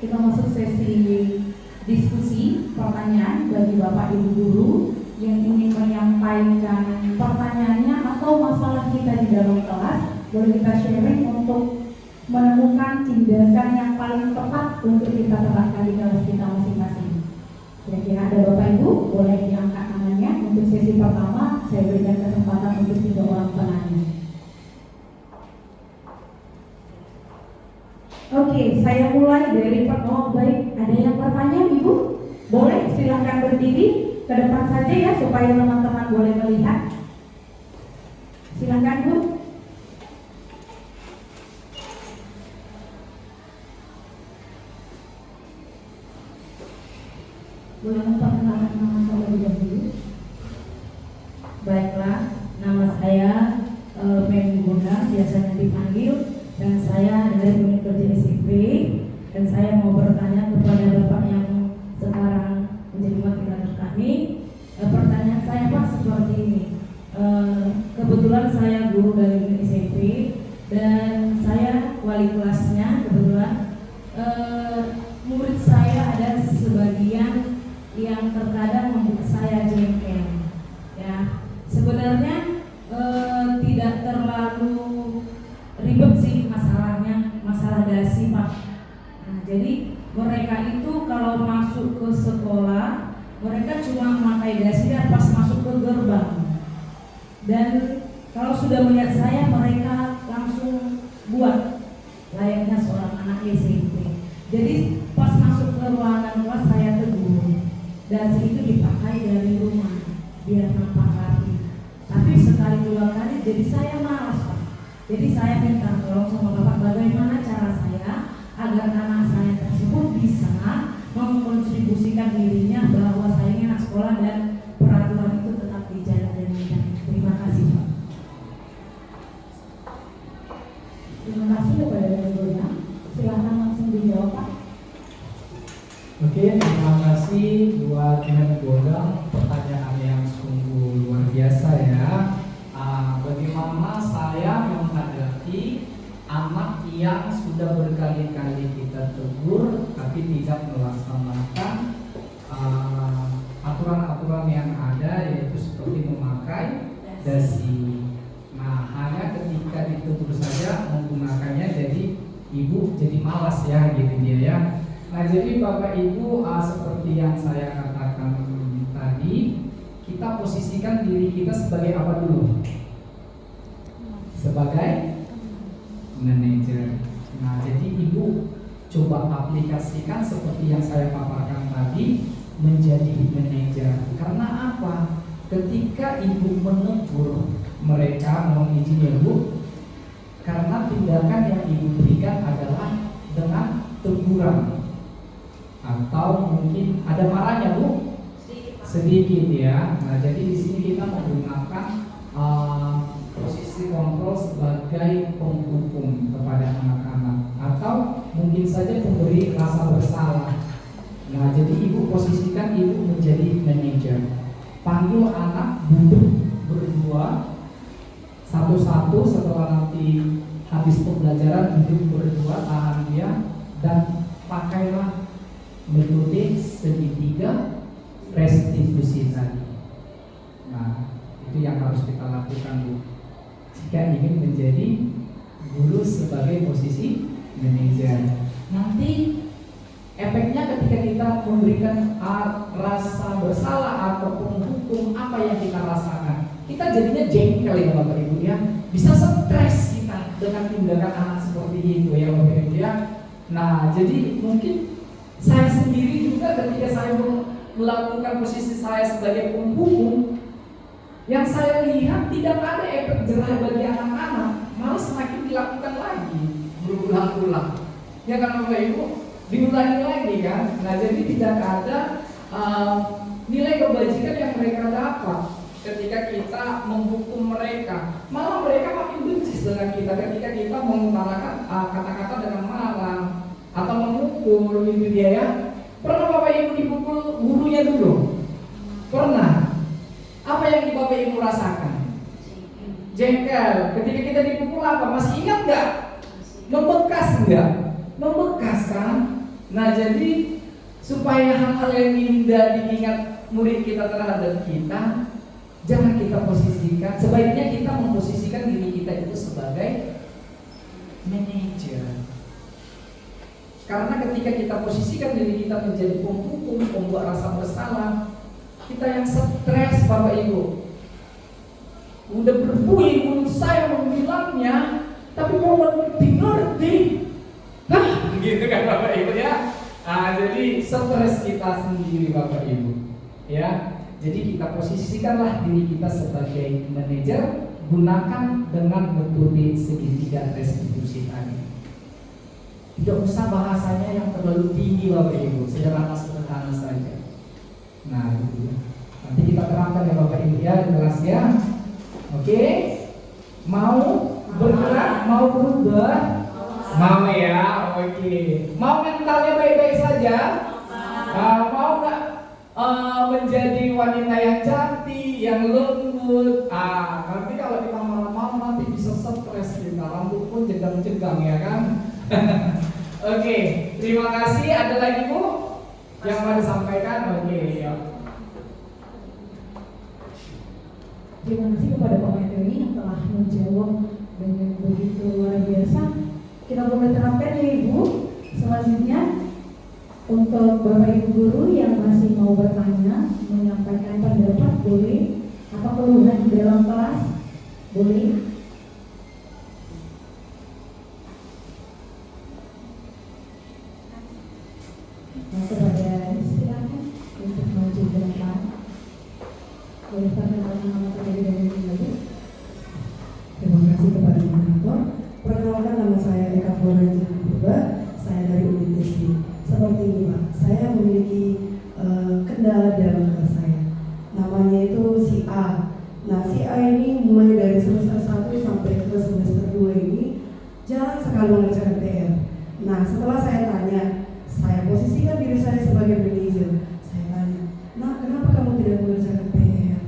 Kita masuk sesi diskusi pertanyaan bagi Bapak Ibu guru yang ingin menyampaikan pertanyaannya atau masalah kita di dalam kelas. Boleh kita sharing untuk menemukan tindakan yang paling tepat untuk kita terapkan di kelas kita masing-masing. Kira-kira ada Bapak Ibu, boleh diangkat tangannya. Untuk sesi pertama, saya berikan kesempatan untuk 3 orang penanya. Oke, saya mulai dari baik. Ada yang bertanya, Ibu? Boleh, silahkan berdiri ke depan saja ya, supaya teman-teman boleh melihat. Silahkan, Bu. Boleh memperkenalkan nama terlebih dahulu. Baiklah, nama saya Menggunawan, biasanya dipanggil, dan saya dari unit kerja SIP, dan saya mau bertanya kepada Bapak yang sekarang menjadi moderator kami. Pertanyaan saya Pak seperti ini. Kebetulan saya guru dari unit SIP dan saya wali kelasnya. Kebetulan murid saya ada sebagian yang terkadang membuat saya jengkel. Ya, sebenarnya tidak terlalu ribet sih masalahnya, masalah dasi Pak. Nah, jadi mereka itu kalau masuk ke sekolah, mereka cuma memakai dasi dan pas masuk ke gerbang. Dan kalau sudah melihat saya, mereka langsung buat layaknya seorang anak SMP. Jadi pas masuk ke ruangan kelas saya tegur. Dasi itu dipakai dari rumah biar nampak rapi. Tapi sekali 2 kali jadi saya malas Pak. Jadi saya minta tolong sama Bapak bagaimana cara saya agar anak saya tersebut bisa mengkontribusikan dirinya bahwa saya ini anak sekolah dan peraturan itu tetap dijaga dengan baik. Terima kasih Pak. Terima kasih kepada Ibunya. Silahkan langsung dijawab, Pak. Oke, terima kasih buat Godang, pertanyaan yang sungguh luar biasa ya. Bagaimana saya menghadapi anak yang sudah berkali-kali kita tegur tapi tidak melaksanakan aturan-aturan yang ada, yaitu seperti memakai dasi. Nah, hanya ketika ditegur saja menggunakannya, jadi ibu jadi malas ya, gitu dia ya. Nah, jadi Bapak Ibu, seperti yang saya katakan tadi, kita posisikan diri kita sebagai apa dulu? Sebagai manajer. Nah, jadi Ibu coba aplikasikan seperti yang saya paparkan tadi, menjadi manajer. Karena apa? Ketika Ibu menegur mereka, mohon izin ya Bu, karena tindakan yang Ibu berikan adalah dengan teguran. Atau mungkin ada marahnya Bu? Sedikit ya. Nah, jadi di sini kita menggunakan posisi kontrol sebagai penghukum kepada anak-anak, atau mungkin saja pemberi rasa bersalah. Nah, jadi Ibu posisikan Ibu menjadi manajer. Panggil anak duduk berdua satu-satu, setelah nanti habis pembelajaran duduk berdua, tahan dia, dan pakailah metode segitiga restitusi tadi. Nah, itu yang harus kita lakukan Bu, jika ingin menjadi guru sebagai posisi manajer. Nanti efeknya ketika kita memberikan rasa bersalah atau penghukum apa yang kita rasakan, kita jadinya jengkel ya Bapak Ibu ya, bisa stres kita dengan tindakan anak seperti itu ya Bapak Ibu ya. Nah, jadi mungkin saya sendiri juga ketika saya melakukan posisi saya sebagai penghukum, yang saya lihat tidak ada efek jerah bagi anak-anak, malah semakin dilakukan lagi berulang-ulang. Ya kan Bapak Ibu, diulangi lagi kan. Nah, jadi tidak ada nilai kebajikan yang mereka dapat ketika kita menghukum mereka. Malah mereka makin benci dengan kita ketika kita mengutarakan kata-kata dengan marah atau memukul gitu dia ya. Pernah Bapak Ibu dipukul gurunya dulu? Pernah? Apa yang Bapak Ibu rasakan? Jengkel. Ketika kita dipukul apa? Masih ingat nggak? Membekas nggak? Membekas kan? Nah jadi supaya hal-hal yang indah diingat murid kita terhadap kita, jangan kita posisikan. Sebaiknya kita memposisikan diri kita itu sebagai manajer. Karena ketika kita posisikan diri kita menjadi penghukum, pembuat rasa bersalah, kita yang stres Bapak Ibu. Udah berbunyi mulut saya membilangnya, tapi mau ngerti-ngerti. Nah, gitu kan Bapak Ibu ya. Jadi stres kita sendiri Bapak Ibu. Ya. Jadi kita posisikanlah diri kita sebagai manajer, gunakan dengan metode segitiga restitusi tadi. Tidak usah bahasanya yang terlalu tinggi Bapak Ibu, sederhana saja. Nah, itu. Nanti kita terangkan ya Bapak Ibu ya, jelas ya. Oke, mau bergerak, mau berubah, mau ya, oke. Mau mentalnya baik-baik saja, mau nggak menjadi wanita yang cantik, yang lembut. Nanti kalau kita malam-malam nanti bisa stres kita, rambut pun jegang-jegang ya kan. Oke, terima kasih. Ada lagi Bu yang mau disampaikan? Oke, ya. Terima kasih kepada Pak Matthew yang telah menjawab dengan begitu luar biasa. Kita boleh terapkan ya Ibu. Selanjutnya untuk Bapak Ibu guru yang masih mau bertanya, menyampaikan pendapat boleh, atau keluhan di dalam kelas boleh. Nah, kepada silakan untuk maju ke depan. Boleh perkenalkan nama terlebih dahulu. Terima kasih kepada moderator. Perkenalkan nama saya Eka Florence Purba. Saya dari unit SD. Seperti ini Pak, saya memiliki kendala dalam kelas saya. Namanya itu si A. Nah si A ini mulai dari semester 1 sampai ke semester 2 ini jarang sekali mengerjakan PR. Nah setelah saya tanya, saya posisikan diri saya sebagai manajer. Saya tanya, nah kenapa kamu tidak mengerjakan PR?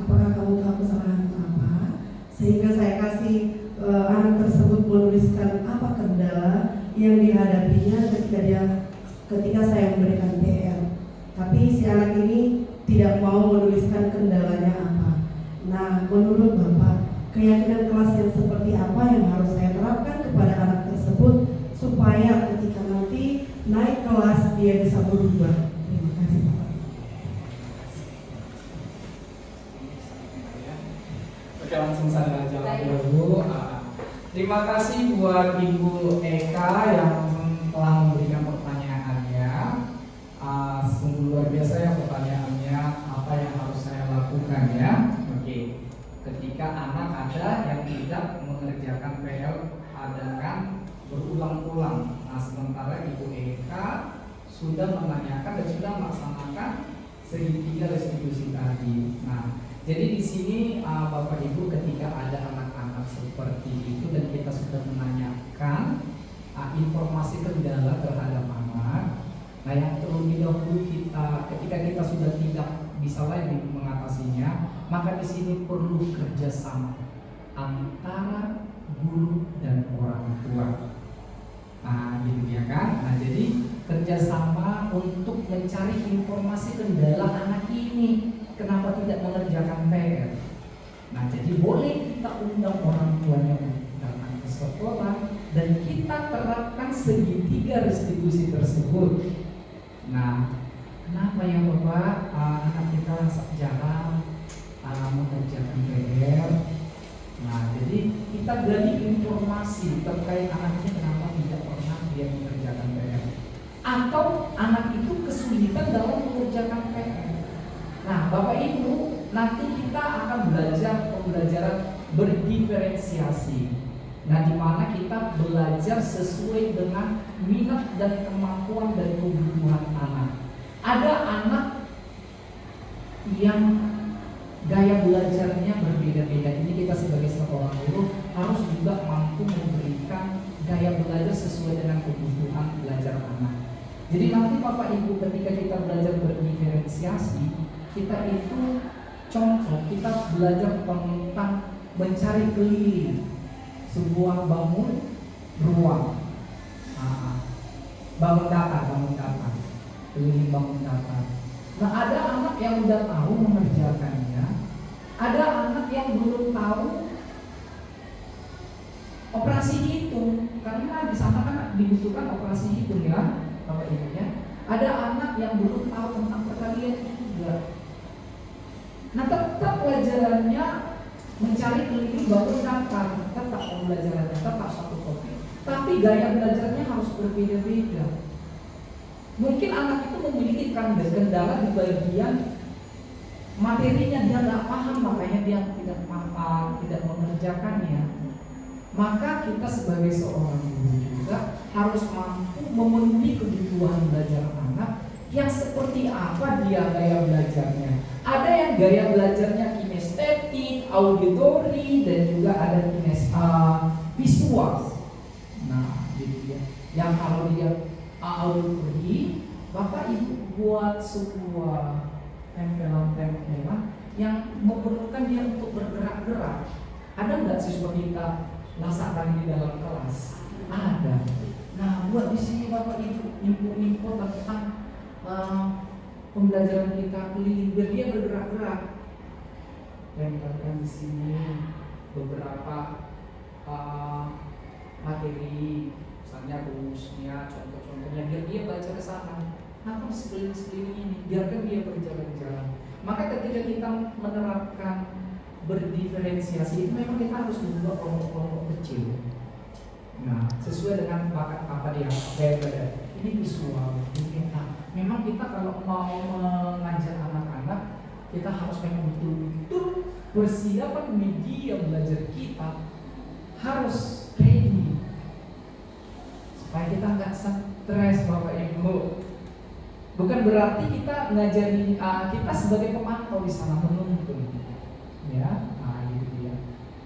Apakah kamu tahu kesalahan apa? Sehingga saya kasih anak tersebut menuliskan apa kendala yang dihadapinya ketika saya memberikan PR. Tapi si anak ini tidak mau menuliskan kendalanya apa. Nah, menurut Bapak, keyakinan kelas yang seperti apa yang harus saya terapkan kepada anak tersebut supaya ketika nanti naik kelas dia bisa berubah? Terima kasih Bapak. Oke, langsung saya jawab dulu. Terima kasih buat Ibu Eka yang telah memberikan pertanyaannya. Sungguh luar biasa ya pertanyaannya, apa yang harus saya lakukan ya. Oke, ketika anak ada yang tidak mengerjakan PR dengan berulang-ulang. Nah, sementara Ibu Eka sudah menanyakan dan sudah melaksanakan segitiga restitusi tadi. Nah, jadi di sini Bapak Ibu ketika ada anak-anak seperti itu dan kita sudah menanyakan informasi kendala terhadap anak, nah yang terlebih dahulu ketika kita sudah tidak bisa lagi mengatasinya, maka di sini perlu kerjasama antara guru dan orang tua. Nah, gitu ya kan? Nah, jadi kerjasama untuk mencari informasi kendala anak ini. Kenapa tidak mengerjakan PR? Nah, jadi boleh kita undang orang tuanya untuk datang ke sekolah dan kita terapkan segitiga restitusi tersebut. Nah, kenapa ya Bapak anak kita jarang mengerjakan PR? Nah, jadi kita gali informasi terkait anaknya kenapa tidak pernah dia mengerjakan PR, atau anak itu kesulitan dalam mengerjakan PR. Nah, Bapak Ibu, nanti kita akan belajar pembelajaran berdiferensiasi. Nah, di mana kita belajar sesuai dengan minat dan kemampuan dan kebutuhan anak. Ada anak yang gaya belajarnya berbeda-beda. Ini kita sebagai seorang guru harus juga mampu memberikan gaya belajar sesuai dengan kebutuhan belajar anak. Jadi nanti Bapak Ibu ketika kita belajar berdiferensiasi, kita itu contoh, kita belajar tentang mencari keliling sebuah bangun ruang, bangun data, keliling bangun data. Nah, ada anak yang udah tahu mengerjakannya, ada anak yang belum tahu operasi hitung, karena di sana kan dibutuhkan operasi hitung ya, Bapak Ibu ya. Ada anak yang belum tahu tentang perkalian juga. Nah, tetap pelajarannya mencari keliling bangun datar, tetap pembelajarannya tetap satu topik, tapi gaya belajarnya harus berbeda-beda. Mungkin anak itu memiliki kendala di bagian materinya, dia nggak paham, makanya dia tidak mengerjakannya. Maka kita sebagai seorang guru juga harus mampu memenuhi kebutuhan belajar anak yang seperti apa dia gaya belajarnya. Ada yang gaya belajarnya kinestetik, auditori, dan juga ada visual. Nah, gitu ya. Yang kalau dia auditori, Bapak Ibu buat sebuah tempelan-tempelan yang memerlukan dia untuk bergerak-gerak. Ada nggak siswa kita laksanakan di dalam kelas? Ada. Nah, buat di sini Bapak Ibu info tentang pembelajaran kita keliling biar dia bergerak-gerak. Tempelkan di sini beberapa materi, misalnya rumusnya, contoh-contohnya, biar dia baca ke sana. Nah, sekeliling ini, biarkan dia berjalan-jalan. Maka ketika kita menerapkan berdiferensiasi itu memang kita harus membuat kelompok-kelompok kecil. Nah, sesuai dengan bakat apa dia, ini visual, ini. Nah, memang kita kalau mau mengajar anak-anak, kita harus memang betul-betul persiapan media belajar kita harus ready supaya kita nggak stres, Bapak Ibu. Bukan berarti kita ngajari kita sebagai pemantau di sana menuntun, ya. Nah, gitu ya.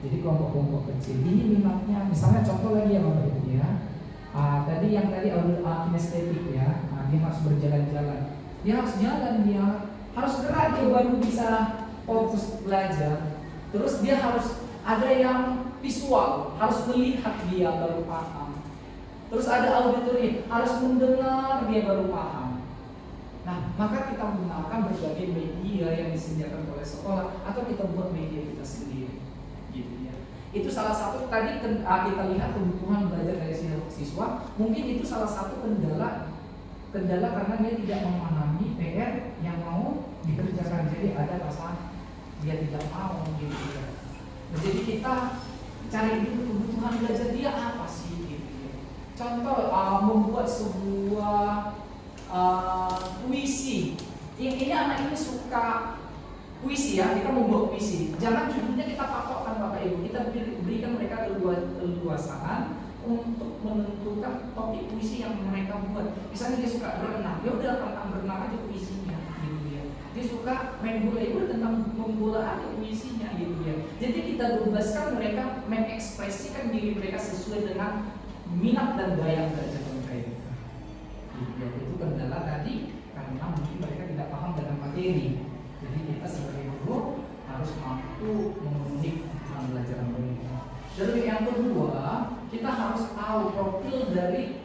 Jadi kelompok-kelompok kecil ini minatnya, misalnya contoh lagi ya Bapak Ibu ya. Tadi kinestetik ya, dia harus berjalan-jalan, dia harus jalan, dia harus gerak, dia baru bisa fokus belajar. Terus dia harus ada yang visual, harus melihat dia baru paham. Terus ada auditori, harus mendengar dia baru paham. Nah, maka kita menggunakan berbagai media yang disediakan oleh sekolah atau kita buat media kita sendiri, gitu ya. Itu salah satu tadi kita lihat kebutuhan belajar dari siswa. Mungkin itu salah satu kendala karena dia tidak memahami PR yang mau dikerjakan. Jadi ada rasa dia tidak mau, gitu ya. Nah, jadi kita cari dulu kebutuhan belajar dia apa sih, gitu ya. Contoh membuat sebuah puisi. Ini anak ini suka puisi ya, kita membuat puisi. Jangan judulnya kita patokkan Bapak Ibu, kita berikan mereka keleluasaan untuk menentukan topik puisi yang mereka buat. Misalnya dia suka berenang, ya udah tentang berenang aja puisinya, gitu ya. Dia suka main bola, ya udah tentang main bola aja puisinya, gitu ya. Jadi kita bebaskan mereka mengekspresikan diri mereka sesuai dengan minat dan gaya belajar mereka. Itu kendala tadi karena mungkin mereka tidak paham dengan materi. Jadi kita sebagai guru harus mampu memenuhi kebutuhan belajar mereka. Dan yang kedua, kita harus tahu profil dari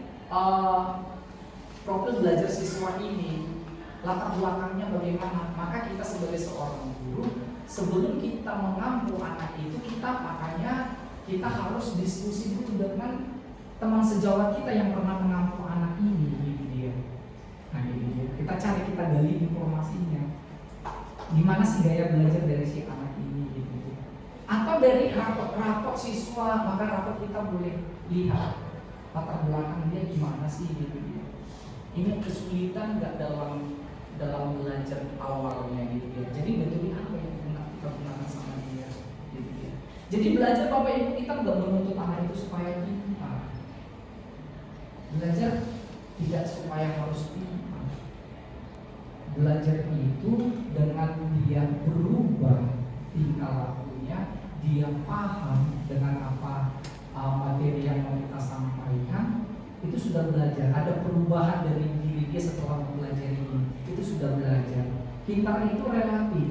profil belajar siswa ini, latar belakangnya bagaimana. Maka kita sebagai seorang guru, sebelum kita mengampu anak itu, makanya kita harus diskusi dulu dengan teman sejawat kita yang pernah mengampu anak ini, gitu dia. Nah, gitu dia. Kita cari, kita gali informasinya. Gimana sih gaya belajar dari si anak ini, gitu dia. Atau dari rapot siswa, maka rapot kita boleh lihat latar belakang dia gimana sih, gitu dia. Ini kesulitan nggak dalam belajar awalnya, gitu dia. Jadi metode apa yang kita gunakan sama dia, gitu dia. Jadi belajar Bapak Ibu, kita nggak menuntut anak itu supaya pintar. Belajar tidak supaya harus pintar. Belajar belajar itu dengan dia berubah tingkah lakunya, dia paham dengan apa materi yang mau kita sampaikan, itu sudah belajar. Ada perubahan dari diri dia setelah mempelajari ini, itu sudah belajar. Pintar itu relatif,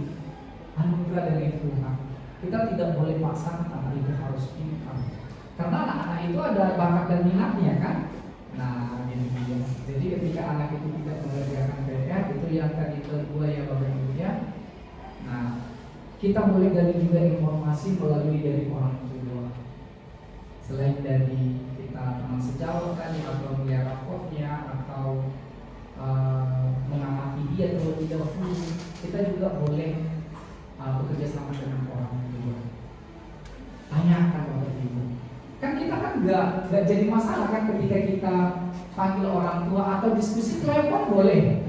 anugerah dari Tuhan. Kita tidak boleh paksakan anak itu harus pintar, karena anak-anak itu ada bakat dan minatnya kan. Nah ini dia. Jadi ketika anak itu tidak mengerjakan PR, itu yang tadi kedua ya Bapak Ibu ya. Nah kita boleh gali juga informasi melalui dari orang tua. Selain dari kita teman sejawat tadi atau melihat raportnya atau mengamati dia terlebih dahulu, kita juga boleh bekerja sama dengan orang tua. Tanyakan Bapak Ibu. Kan kita kan nggak jadi masalah kan ketika kita panggil orang tua atau diskusi telepon boleh.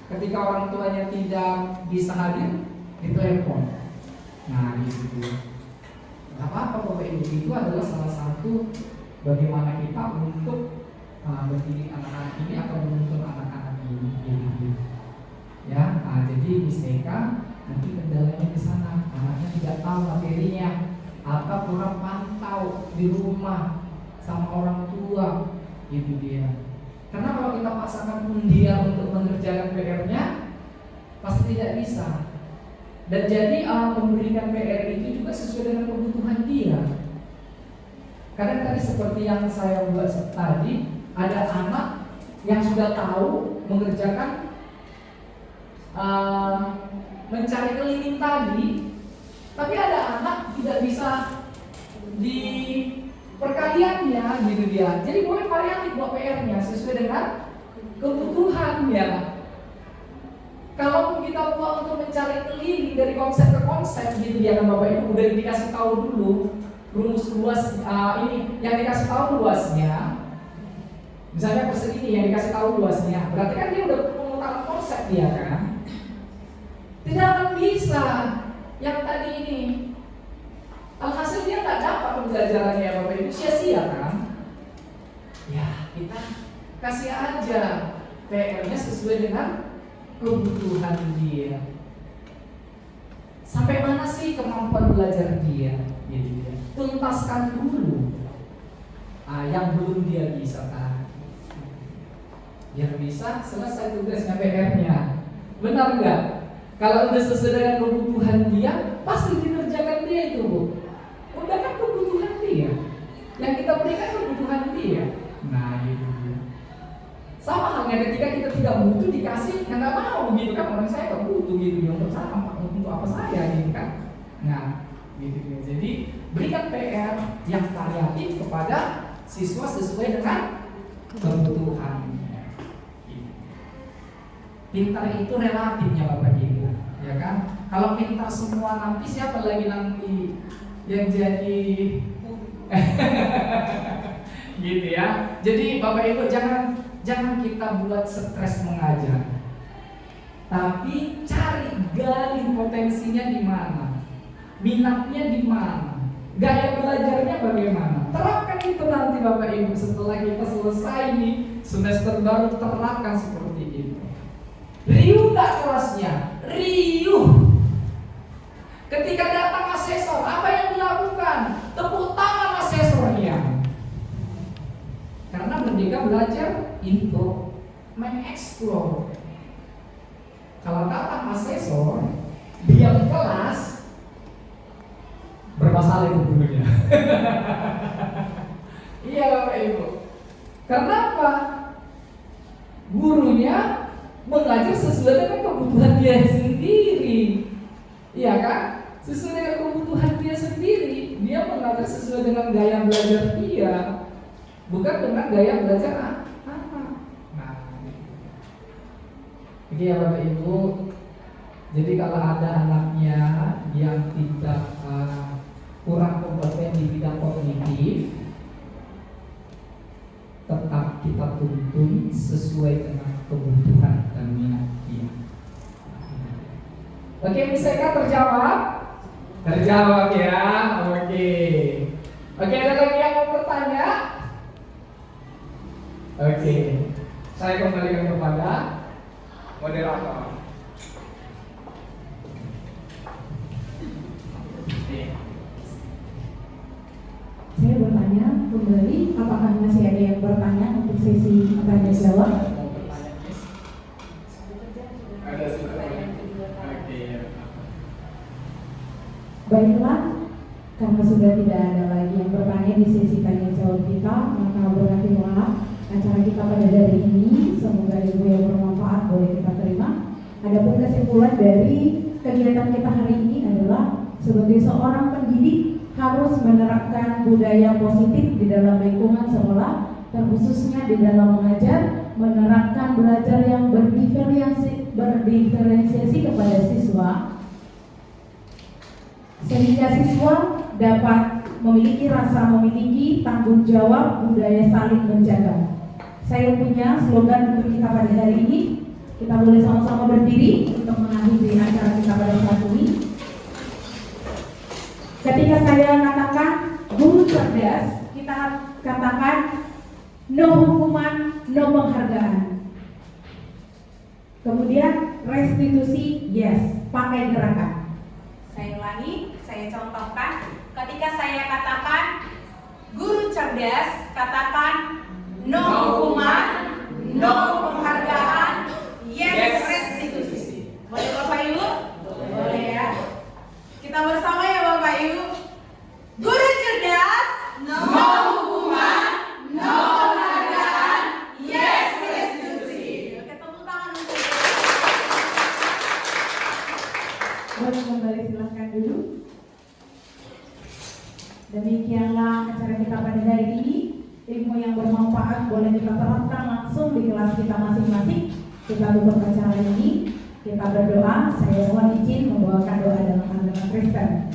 Ketika orang tuanya tidak bisa hadir, ditelepon. Nah gitu. Gak apa-apa Bapak Ibu, itu adalah salah satu bagaimana kita untuk mendidik anak-anak ini atau menuntun anak-anak ini gitu. Ya, jadi Miss Eka nanti kendalanya di sana, anaknya tidak tahu materinya atau kurang pantau di rumah sama orang tua, gitu dia. Karena kalau kita paksakan pun dia untuk mengerjakan PR-nya, pasti tidak bisa. Dan jadi memberikan PR itu juga sesuai dengan kebutuhan dia. Karena tadi seperti yang saya buat tadi, ada anak yang sudah tahu mengerjakan mencari keliling tadi, tapi ada anak tidak bisa di perkaliannya gitu dia. Jadi boleh variatif buat PR-nya sesuai dengan kebutuhannya. Kalau kita buat untuk mencari keliling dari konsep ke konsep gitu ya kan Bapak Ibu, udah dikasih tahu dulu rumus luas ini yang dikasih tahu luasnya. Misalnya persegi yang dikasih tahu luasnya, berarti kan dia udah memutar konsep dia kan. Tidak akan bisa yang tadi ini. Alhasil dia nggak dapat pembelajarannya Bapak Ibu, sia-sia kan? Ya kita kasih aja PR-nya sesuai dengan kebutuhan dia. Sampai mana sih kemampuan belajar dia? Gitu ya. Tuntaskan dulu yang belum dia bisa tadi. Biar bisa selesai tugasnya PR-nya. Benar nggak? Kalau udah sesuai dengan kebutuhan dia, pasti dikerjakan dia itu Bu. Udah kan kebutuhan dia. Yang kita berikan kebutuhan dia. Nah itu. Sama halnya ketika kita tidak butuh dikasih, ya nggak mau gitu kan, orang saya nggak butuh gitu untuk apa saya gitu kan. Nah gitu. Jadi berikan PR yang variatif kepada siswa sesuai dengan kebutuhannya. Pintar itu relatifnya Bapak Ibu, ya kan? Kalau pintar semua nanti siapa lagi nanti yang jadi gitu ya. Jadi Bapak Ibu jangan kita buat stres mengajar, tapi cari gali potensinya di mana, minatnya di mana, gaya belajarnya bagaimana. Terapkan itu nanti Bapak Ibu setelah kita selesai nih semester baru, terapkan seperti itu. Riuh gak kelasnya? Riuh. Ketika datang asesor, apa yang dilakukan? Tepuk tangan asesornya. Karena Merdeka belajar intro, mengeksplor. Kalau datang asesor, diam kelas, bermasalah itu gurunya. Iya Bapak Ibu. Karena apa? Gurunya mengajar sesuai dengan kebutuhan dia sendiri. Iya kan? Sesuai dengan kebutuhan dia sendiri. Dia mengajar sesuai dengan gaya belajar dia, bukan dengan gaya belajar anak. Nah, jadi ya Bapak Ibu, jadi kalau ada anaknya yang tidak kurang kompeten di bidang kognitif, tetap kita tuntun sesuai dengan kebutuhan dan minat dia. Oke, misalnya terjawab? Terjawab ya. Oke, ada lagi yang mau bertanya? Oke, saya kembalikan kepada moderator. kembali. Apakah masih ada yang bertanya untuk sesi tanya jawab? Baiklah, karena sudah tidak ada lagi yang bertanya di sesi tanya jawab kita, maka berakhirlah acara kita pada hari ini. Semoga ilmu yang bermanfaat boleh kita terima. Adapun kesimpulan dari kegiatan kita hari ini adalah sebagai seorang pendidik harus menerapkan budaya positif di dalam lingkungan sekolah, terkhususnya di dalam mengajar, menerapkan belajar yang berdiferensiasi kepada siswa, sehingga siswa dapat memiliki tanggung jawab budaya saling menjaga. Saya punya slogan untuk kita pada hari ini. Kita boleh sama-sama berdiri untuk mengakhiri acara kita pada saat ini. Ketika saya katakan guru cerdas, kita katakan no hukuman, no penghargaan. Kemudian restitusi, yes, pakai gerakan. Saya ulangi, saya contohkan. Ketika saya katakan guru cerdas, katakan no hukuman, no penghargaan, yes restitusi. Boleh Bapak Ibu? Boleh ya. Kita bersama ya Bapak Ibu. Guru cerdas, no hukuman, no penghargaan, yes restitusi. Oke, tepuk tangan untuk Boleh kembali silahkan dulu. Demikianlah acara kita pada hari ini. Ilmu yang bermanfaat boleh kita terapkan langsung di kelas kita masing-masing. Kita tutup acara ini, kita berdoa. Saya mohon izin membawakan doa dalam agama Kristen.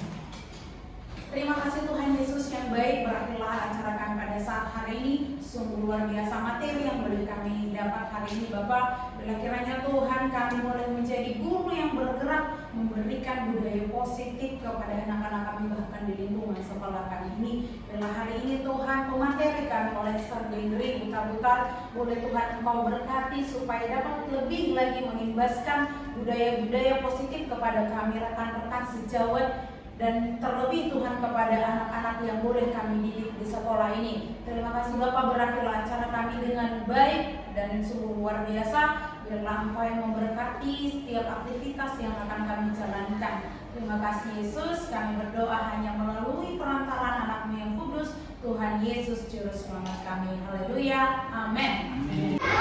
Terima kasih Tuhan Yesus yang baik, berakhirlah acara kami pada saat hari ini. Sungguh luar biasa materi yang boleh kami dapat hari ini Bapak. Bila kiranya Tuhan kami boleh menjadi guru yang bergerak, memberikan budaya positif kepada anak-anak kami bahkan di lingkungan sekolah kami ini. Bila hari ini Tuhan pemateri kami oleh Sargendri Butar-Butar, boleh Tuhan Engkau berkati supaya dapat lebih lagi mengimbaskan budaya-budaya positif kepada kami rekan-rekan sejawat, dan terlebih Tuhan kepada anak-anak yang boleh kami didik di sekolah ini. Terima kasih Bapak, berakhirlah acara kami dengan baik dan sungguh luar biasa. Biarlah Engkau yang memberkati setiap aktivitas yang akan kami jalankan. Terima kasih Yesus, kami berdoa hanya melalui perantaraan anak-Mu yang kudus, Tuhan Yesus Juru Selamat kami. Haleluya, amin.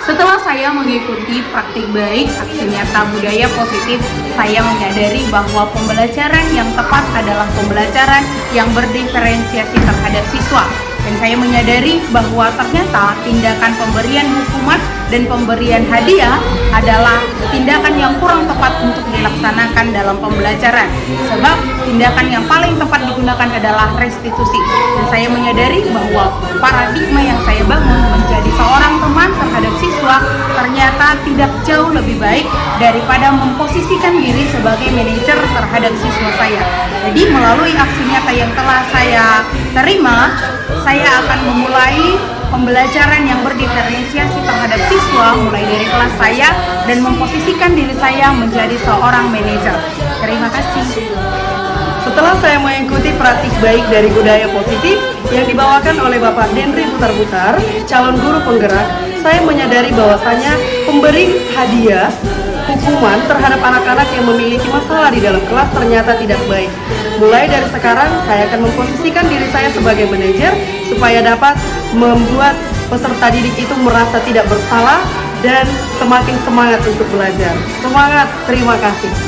Setelah saya mengikuti praktik baik aksi nyata budaya positif, saya menyadari bahwa pembelajaran yang tepat adalah pembelajaran yang berdiferensiasi terhadap siswa. Dan saya menyadari bahwa ternyata tindakan pemberian hukuman dan pemberian hadiah adalah tindakan yang kurang tepat untuk dilaksanakan dalam pembelajaran. Sebab tindakan yang paling tepat digunakan adalah restitusi. Dan saya menyadari bahwa paradigma yang saya bangun menjadi seorang teman terhadap siswa ternyata tidak jauh lebih baik daripada memposisikan diri sebagai manajer terhadap siswa saya. Jadi melalui aksi nyata yang telah saya terima, saya akan memulai pembelajaran yang berdiferensiasi terhadap siswa mulai dari kelas saya dan memposisikan diri saya menjadi seorang manajer. Terima kasih. Setelah saya mengikuti praktik baik dari budaya positif yang dibawakan oleh Bapak Denri Butar-Butar, calon guru penggerak, saya menyadari bahwasanya pemberi hadiah hukuman terhadap anak-anak yang memiliki masalah di dalam kelas ternyata tidak baik. Mulai dari sekarang, saya akan memposisikan diri saya sebagai manajer supaya dapat membuat peserta didik itu merasa tidak bersalah dan semakin semangat untuk belajar. Semangat, terima kasih.